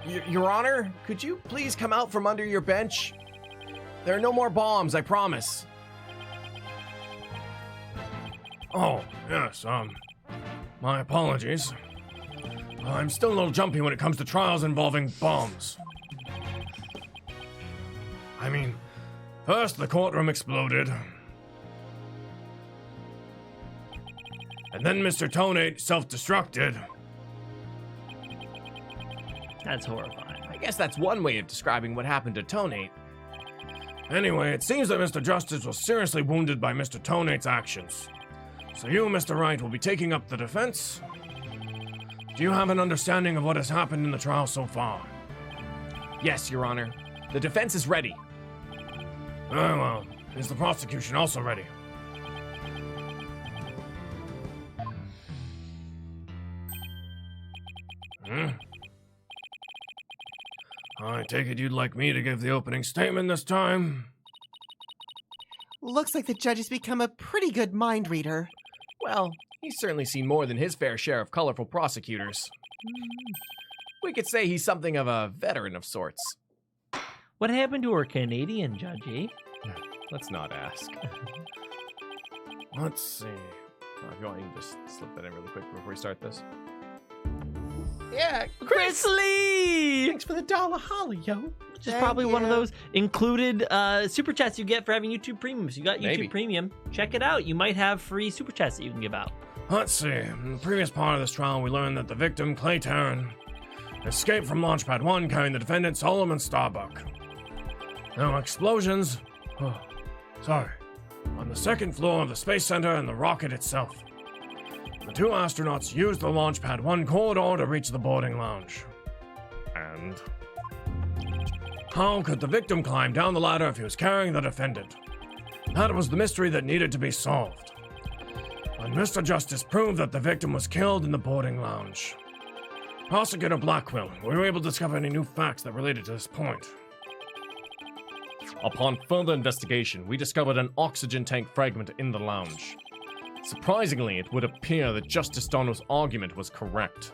you? Your Honor, could you please come out from under your bench? There are no more bombs, I promise. Oh, yes, my apologies. I'm still a little jumpy when it comes to trials involving bombs. I mean, first the courtroom exploded. And then Mr. Tonate self-destructed. That's horrifying. I guess that's one way of describing what happened to Tonate. Anyway, it seems that Mr. Justice was seriously wounded by Mr. Tonate's actions. So you, Mr. Wright, will be taking up the defense? Do you have an understanding of what has happened in the trial so far? Yes, Your Honor. The defense is ready. Very well. Is the prosecution also ready? I take it you'd like me to give the opening statement this time? Looks like the judge has become a pretty good mind reader. Well, he's certainly seen more than his fair share of colorful prosecutors. We could say he's something of a veteran of sorts. What happened to our Canadian judge, eh? Let's not ask. Let's see. If you want, you can just slip that in really quick before we start this. Yeah, Chris Lee! thanks for the $1 holly, yo. Which is probably one of those included super chats you get for having YouTube Premium. So you got YouTube Maybe. Premium, check it out. You might have free super chats that you can give out. Let's see. In the previous part of this trial, we learned that the victim, Clay Tarrant, escaped from Launchpad 1 carrying the defendant, Solomon Starbuck. Now, explosions... on the second floor of the Space Center and the rocket itself. The two astronauts used the Launchpad 1 corridor to reach the boarding lounge. And? How could the victim climb down the ladder if he was carrying the defendant? That was the mystery that needed to be solved. When Mr. Justice proved that the victim was killed in the boarding lounge. Prosecutor Blackquill, were you able to discover any new facts that related to this point? Upon further investigation, we discovered an oxygen tank fragment in the lounge. Surprisingly, it would appear that Justice Donald's argument was correct.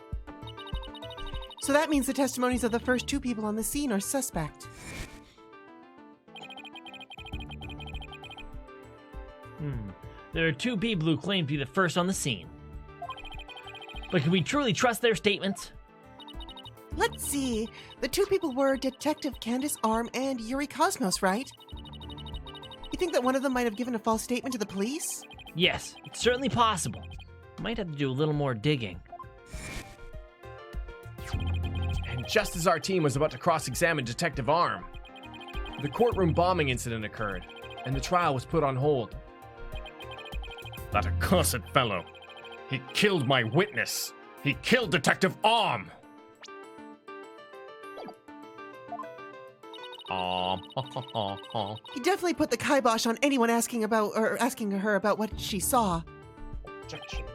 So that means the testimonies of the first two people on the scene are suspect. There are two people who claim to be the first on the scene. But can we truly trust their statements? Let's see. The two people were Detective Candace Arm and Yuri Cosmos, right? You think that one of them might have given a false statement to the police? Yes, it's certainly possible. Might have to do a little more digging. And just as our team was about to cross-examine Detective Arm, the courtroom bombing incident occurred, and the trial was put on hold. That accursed fellow. He killed my witness. He killed Detective Arm. He definitely put the kibosh on anyone asking her about what she saw. Objection.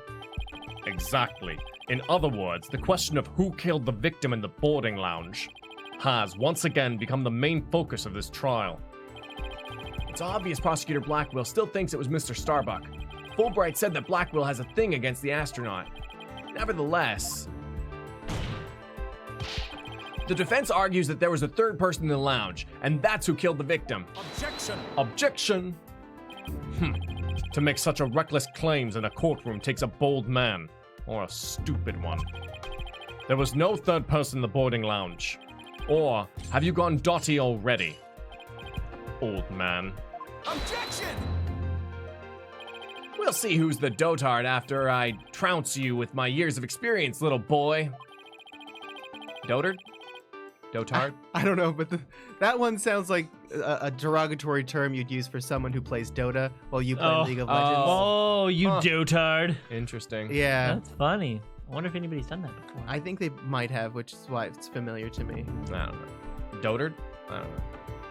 Exactly. In other words, the question of who killed the victim in the boarding lounge has once again become the main focus of this trial. It's obvious Prosecutor Blackquill still thinks it was Mr. Starbuck. Fulbright said that Blackquill has a thing against the astronaut. Nevertheless, the defense argues that there was a third person in the lounge, and that's who killed the victim. Objection! Objection! To make such a reckless claims in a courtroom takes a bold man, or a stupid one. There was no third person in the boarding lounge. Or, have you gone dotty already? Old man. Objection! We'll see who's the dotard after I trounce you with my years of experience, little boy. Dotard? Dotard? I don't know, but that one sounds like a derogatory term you'd use for someone who plays Dota while you play League of Legends. Oh, you dotard. Interesting. Yeah, That's funny. I wonder if anybody's done that before. I think they might have, which is why it's familiar to me. I don't know. Dotard? I don't know.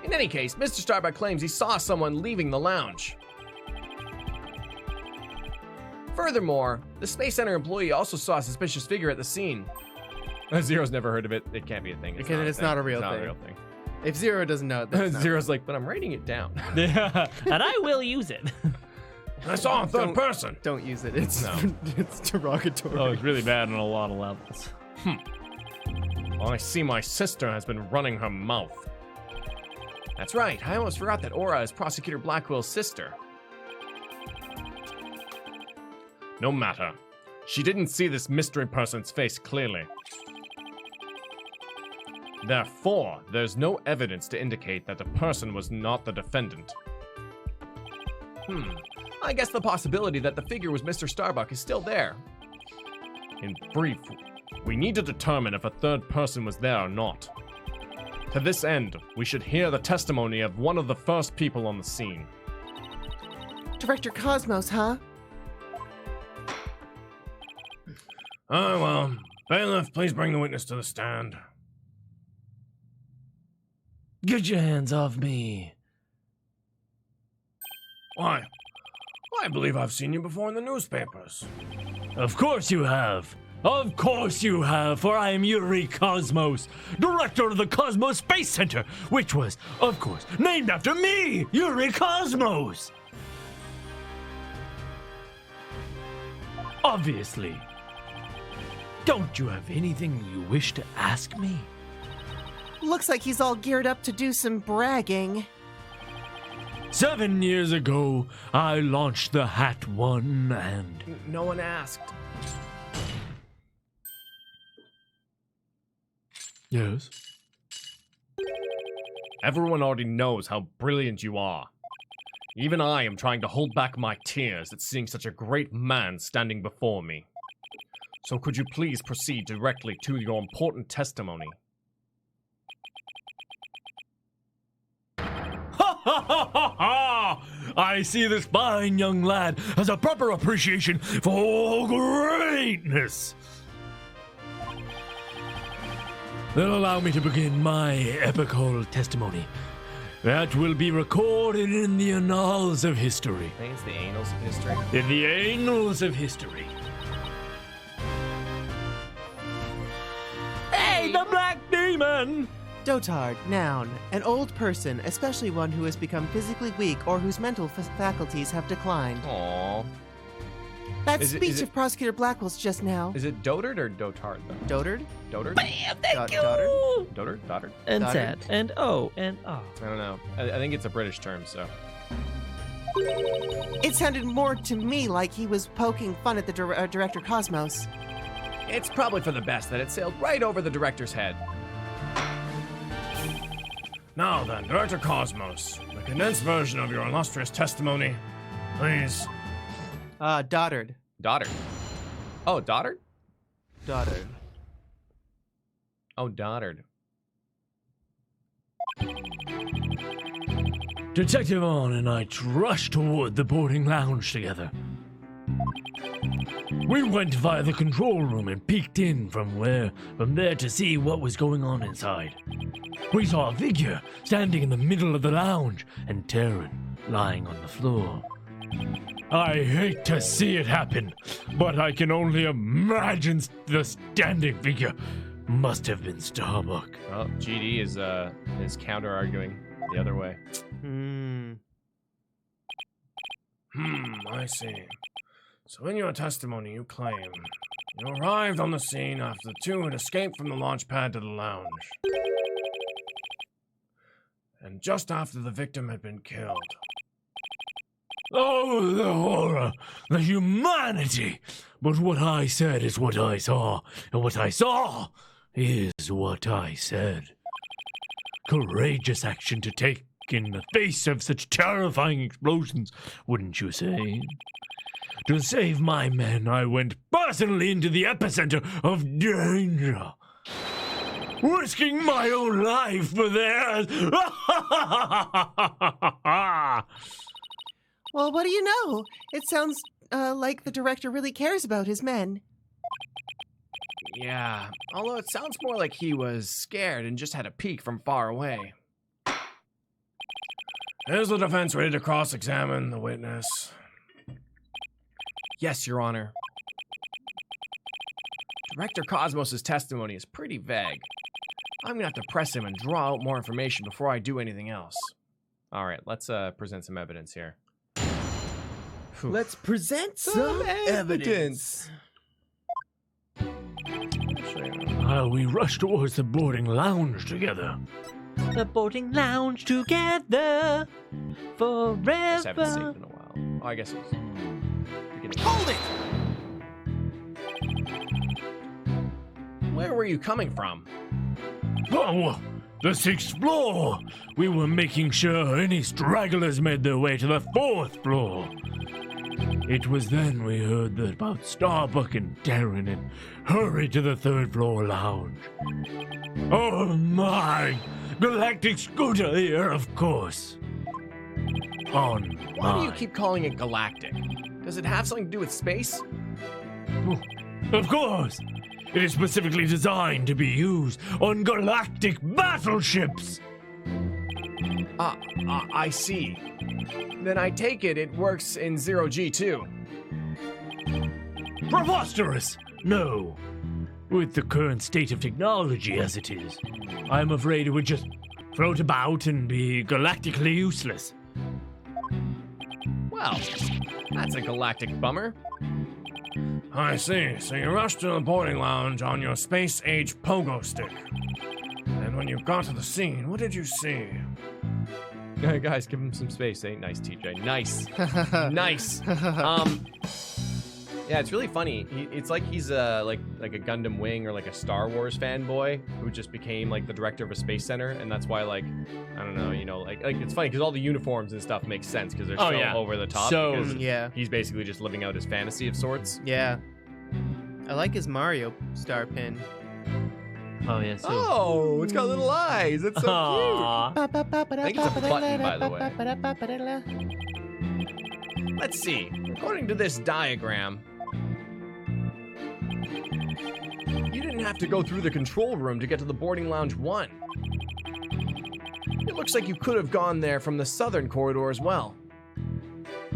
In any case, Mr. Starbuck claims he saw someone leaving the lounge. Furthermore, the Space Center employee also saw a suspicious figure at the scene. Zero's never heard of it. It can't be a thing. It's not a real It's not thing. a real thing. If Zero doesn't know it, that's not- Zero's like, but I'm writing it down. And I will use it. I saw a third person. Don't use it. It's it's derogatory. Oh, it's really bad on a lot of levels. I see my sister has been running her mouth. That's right. I almost forgot that Aura is Prosecutor Blackwill's sister. No matter. She didn't see this mystery person's face clearly. Therefore, there's no evidence to indicate that the person was not the defendant. I guess the possibility that the figure was Mr. Starbuck is still there. In brief, we need to determine if a third person was there or not. To this end, we should hear the testimony of one of the first people on the scene. Director Cosmos, huh? Oh, well. Bailiff, please bring the witness to the stand. Get your hands off me. Why? I believe I've seen you before in the newspapers. Of course you have. Of course you have, for I am Yuri Cosmos, director of the Cosmos Space Center, which was, of course, named after me, Yuri Cosmos. Obviously. Don't you have anything you wish to ask me? Looks like he's all geared up to do some bragging. 7 years ago, I launched the Hat One and... No one asked. Yes? Everyone already knows how brilliant you are. Even I am trying to hold back my tears at seeing such a great man standing before me. So could you please proceed directly to your important testimony? I see this fine young lad has a proper appreciation for greatness. Then allow me to begin my epical testimony. That will be recorded in the annals of history. I think it's the annals of history. In the annals of history. Hey, the Black Demon! Dotard, noun, an old person, especially one who has become physically weak or whose mental faculties have declined. Aww. That Is it- speech is it- of Prosecutor Blackwell's just now. Is it dotard or dotard though? Dotard? Dotard? Bam, thank you. Dotard? Dotard? Dotard? And Dotard? sad. And oh, and oh. I don't know. I think it's a British term, so. It sounded more to me like he was poking fun at the Director Cosmos. It's probably for the best that it sailed right over the director's head. Now then, Director Cosmos, the condensed version of your illustrious testimony, please. Dotard. Dotard. Oh, Dotard? Dotard. Oh, Dotard. Detective On and I rushed toward the boarding lounge together. We went via the control room and peeked in from there to see what was going on inside. We saw a figure standing in the middle of the lounge and Taryn lying on the floor. I hate to see it happen, but I can only imagine the standing figure must have been Starbuck. Well, GD is counter-arguing the other way. I see. So in your testimony, you claim you arrived on the scene after the two had escaped from the launch pad to the lounge. And just after the victim had been killed. Oh, the horror, the humanity! But what I said is what I saw, and what I saw is what I said. Courageous action to take in the face of such terrifying explosions, wouldn't you say? To save my men, I went personally into the epicenter of danger, risking my own life for theirs. Well, what do you know? It sounds like the director really cares about his men. Yeah, although it sounds more like he was scared and just had a peek from far away. Is the defense ready to cross-examine the witness? Yes, Your Honor. Director Cosmos' testimony is pretty vague. I'm gonna have to press him and draw out more information before I do anything else. All right, let's present some evidence here. Let's present some evidence. We rushed towards the boarding lounge together. The boarding lounge together Just haven't saved forever. in a while. Oh, I guess it was beginning. Hold it! Where were you coming from? Oh, the 6th floor. We were making sure any stragglers made their way to the 4th floor. It was then we heard about Starbuck and Darren and hurried to the 3rd floor lounge. Oh my! Galactic scooter here, of course. Why do you keep calling it galactic? Does it have something to do with space? Of course! It is specifically designed to be used on galactic battleships! I see. Then I take it works in 0G too. Preposterous! No. With the current state of technology as it is, I'm afraid it would just float about and be galactically useless. Well, that's a galactic bummer. I see. So you rushed to the boarding lounge on your space-age pogo stick. And when you got to the scene, what did you see? Guys, give him some space. Ain't nice, TJ. Nice. Nice. Yeah, it's really funny. It's like he's like a Gundam Wing or like a Star Wars fanboy who just became like the director of a space center, and that's why like I don't know, like it's funny because all the uniforms and stuff make sense because they're so over the top. So- because Yeah. he's basically just living out his fantasy of sorts. Yeah. I like his Mario star pin. Oh, yeah, so. Oh, it's got little eyes. It's so Aw. I think it's a button, by the way. Let's see. According to this diagram, you didn't have to go through the control room to get to the boarding lounge 1. It looks like you could have gone there from the southern corridor as well.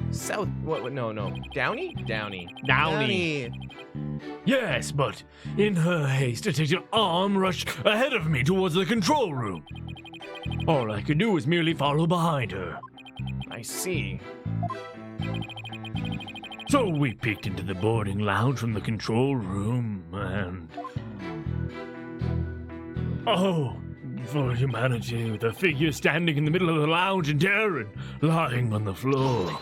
South, what, no. Downey? Downey. Yes, but in her haste, a detective arm rushed ahead of me towards the control room. All I could do was merely follow behind her. I see. So we peeked into the boarding lounge from the control room, and... Oh, for humanity, with a figure standing in the middle of the lounge and Darren lying on the floor.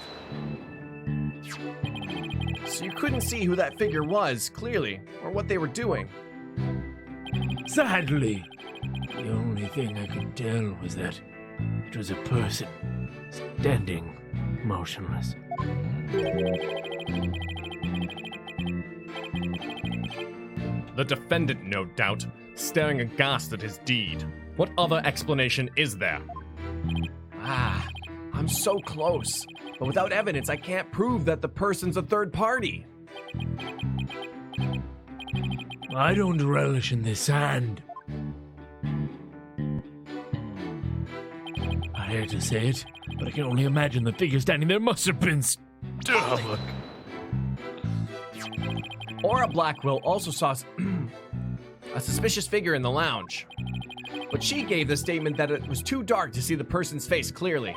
So you couldn't see who that figure was, clearly, or what they were doing. Sadly, the only thing I could tell was that it was a person standing motionless. The defendant, no doubt, staring aghast at his deed. What other explanation is there? Ah, I'm so close. But without evidence, I can't prove that the person's a third party. I don't relish in this sand. I hate to say it, but I can only imagine the figure standing there must have been Starbuck. Aura Blackquill also saw a suspicious figure in the lounge. But she gave the statement that it was too dark to see the person's face clearly.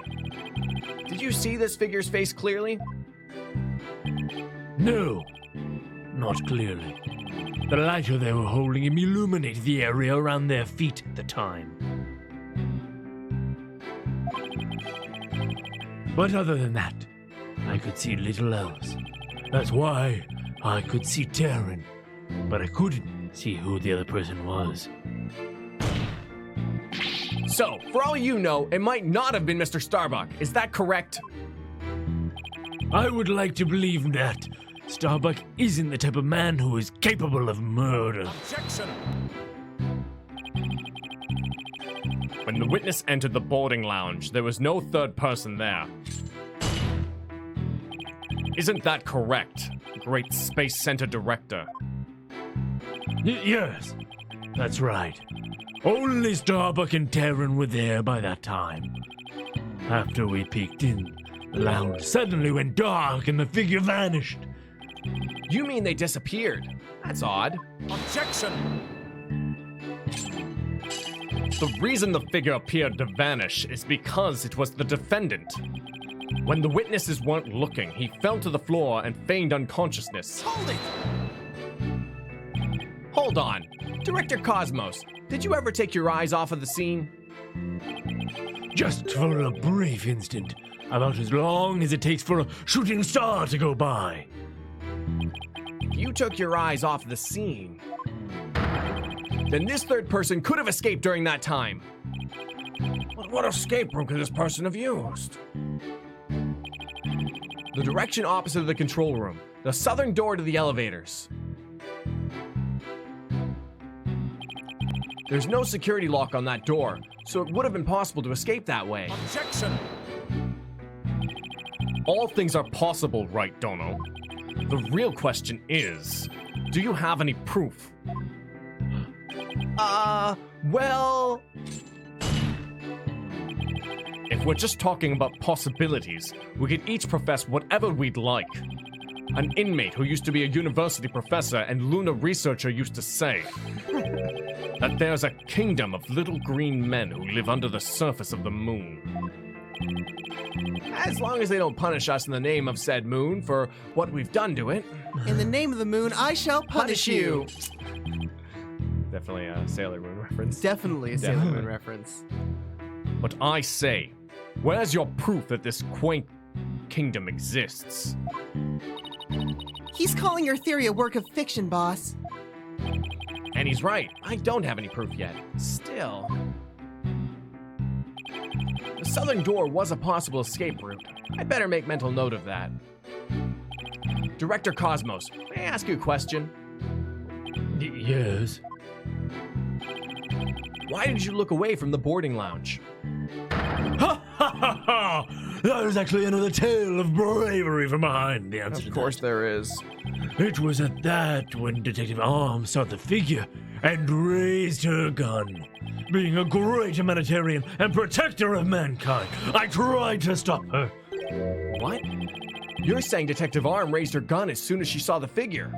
Did you see this figure's face clearly? No, not clearly. The lighter they were holding illuminated the area around their feet at the time. But other than that, I could see little else. That's why I could see Darren, but I couldn't see who the other person was. So, for all you know, it might not have been Mr. Starbuck. Is that correct? I would like to believe that Starbuck isn't the type of man who is capable of murder. Objection! When the witness entered the boarding lounge, there was no third person there. Isn't that correct, Great Space Center Director? Yes, that's right. Only Starbuck and Darren were there by that time. After we peeked in, the lounge suddenly went dark and the figure vanished. You mean they disappeared? That's odd. Objection! The reason the figure appeared to vanish is because it was the defendant. When the witnesses weren't looking, he fell to the floor and feigned unconsciousness. Hold it! Hold on. Director Cosmos, did you ever take your eyes off of the scene? Just for a brief instant. About as long as it takes for a shooting star to go by. You took your eyes off the scene. Then this third person could have escaped during that time. But what escape route could this person have used? The direction opposite of the control room. The southern door to the elevators. There's no security lock on that door, so it would have been possible to escape that way. Objection! All things are possible, right, Dono? The real question is, do you have any proof? Well... If we're just talking about possibilities, we could each profess whatever we'd like. An inmate who used to be a university professor and lunar researcher used to say that there's a kingdom of little green men who live under the surface of the moon. As long as they don't punish us in the name of said moon for what we've done to it. In the name of the moon, I shall punish you. Definitely a Sailor Moon reference. Definitely a Sailor Moon reference. But I say, where's your proof that this quaint kingdom exists? He's calling your theory a work of fiction, boss. And he's right. I don't have any proof yet. Still. The southern door was a possible escape route. I better make mental note of that. Director Cosmos, may I ask you a question? Yes. Why did you look away from the boarding lounge? Ha ha ha ha! There's actually another tale of bravery from behind the answer. Of course there is. It was at that when Detective Arm saw the figure and raised her gun. Being a great humanitarian and protector of mankind, I tried to stop her. What? You're saying Detective Arm raised her gun as soon as she saw the figure?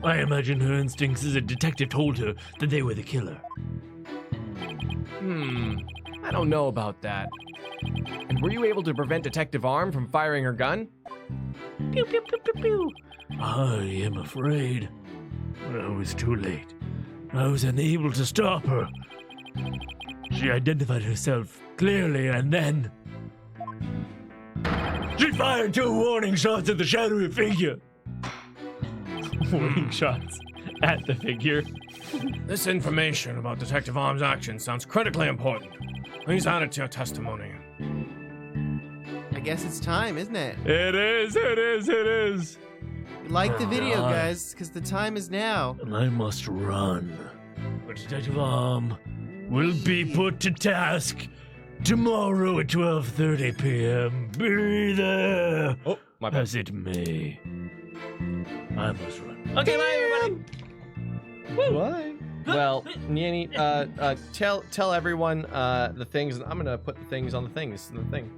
I imagine her instincts as a detective told her that they were the killer. I don't know about that. And were you able to prevent Detective Arm from firing her gun? Pew, pew, pew, pew, pew. I am afraid. I was too late. I was unable to stop her. She identified herself clearly and then... she fired 2 warning shots at the shadowy figure. Warning shots at the figure. This information about Detective Arm's actions sounds critically important. Please add it to your testimony. I guess it's time, isn't it? It is. Like the video, Alright. guys, because the time is now. And I must run. But Detective Arm will be put to task tomorrow at 12:30 p.m. Be there Oh, my bad. as it may. I must run. Okay, bye everybody. What? Well, Nyanny, tell everyone the things. I'm gonna put the things on the things in the thing.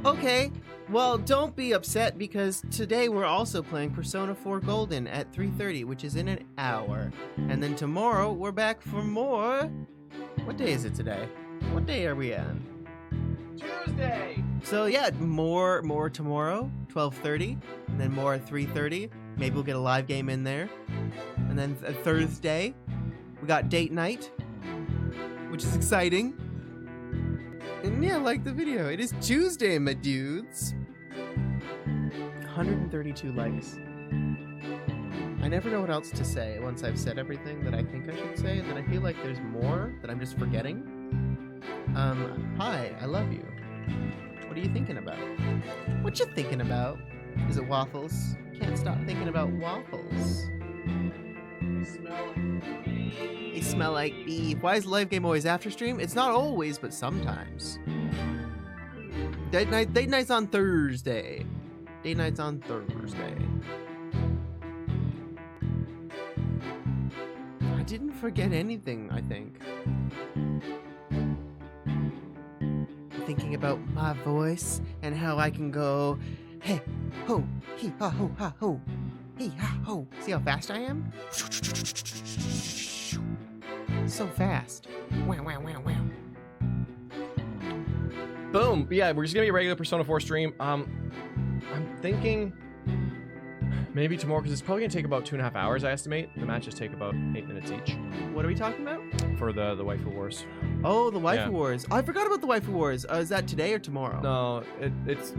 Okay, well, don't be upset because today we're also playing Persona 4 Golden at 3:30, which is in an hour. And then tomorrow we're back for more. What day is it today? What day are we on? Tuesday. So yeah, more tomorrow, 12:30, and then more at 3:30. Maybe we'll get a live game in there. And then Thursday, we got date night, which is exciting. And yeah, like the video. It is Tuesday, my dudes. 132 likes. I never know what else to say once I've said everything that I think I should say, and then I feel like there's more that I'm just forgetting. Hi, I love you. What are you thinking about? What you thinking about? Is it waffles? Can't stop thinking about waffles. They smell like beef. Why is live game always after stream? It's not always, but sometimes. Date night's on Thursday. Date night's on Thursday. I didn't forget anything, I think. Thinking about my voice and how I can go, hey, ho, he, ha, ho, Hey, ho. See how fast I am? So fast. Wow, wow, wow, wow. Boom. Yeah, we're just gonna be a regular Persona 4 stream. I'm thinking maybe tomorrow, because it's probably gonna take about 2.5 hours, I estimate. The matches take about 8 minutes each What are we talking about? for the waifu wars. Oh, the waifu Yeah. wars. Oh, I forgot about the waifu wars. Is that today or tomorrow? No, it's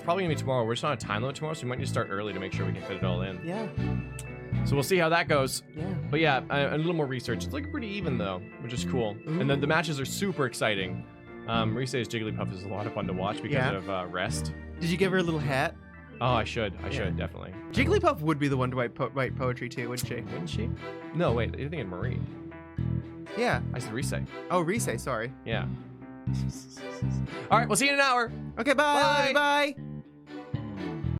probably gonna be tomorrow. We're just on a time limit tomorrow, so we might need to start early to make sure we can fit it all in. Yeah, So we'll see how that goes. yeah. But yeah, a little more research. It's looking pretty even though, which is cool. And then the matches are super exciting. Rise's Jigglypuff is a lot of fun to watch because Yeah. of rest. Did you give her a little hat? Oh, I should definitely. Jigglypuff would be the one to write poetry too, wouldn't she? Wouldn't she? No, wait. You're thinking Marie. Yeah. I said Rise. Oh, Rise, sorry. Yeah. All right, we'll see you in an hour. Okay, bye. Bye. Bye.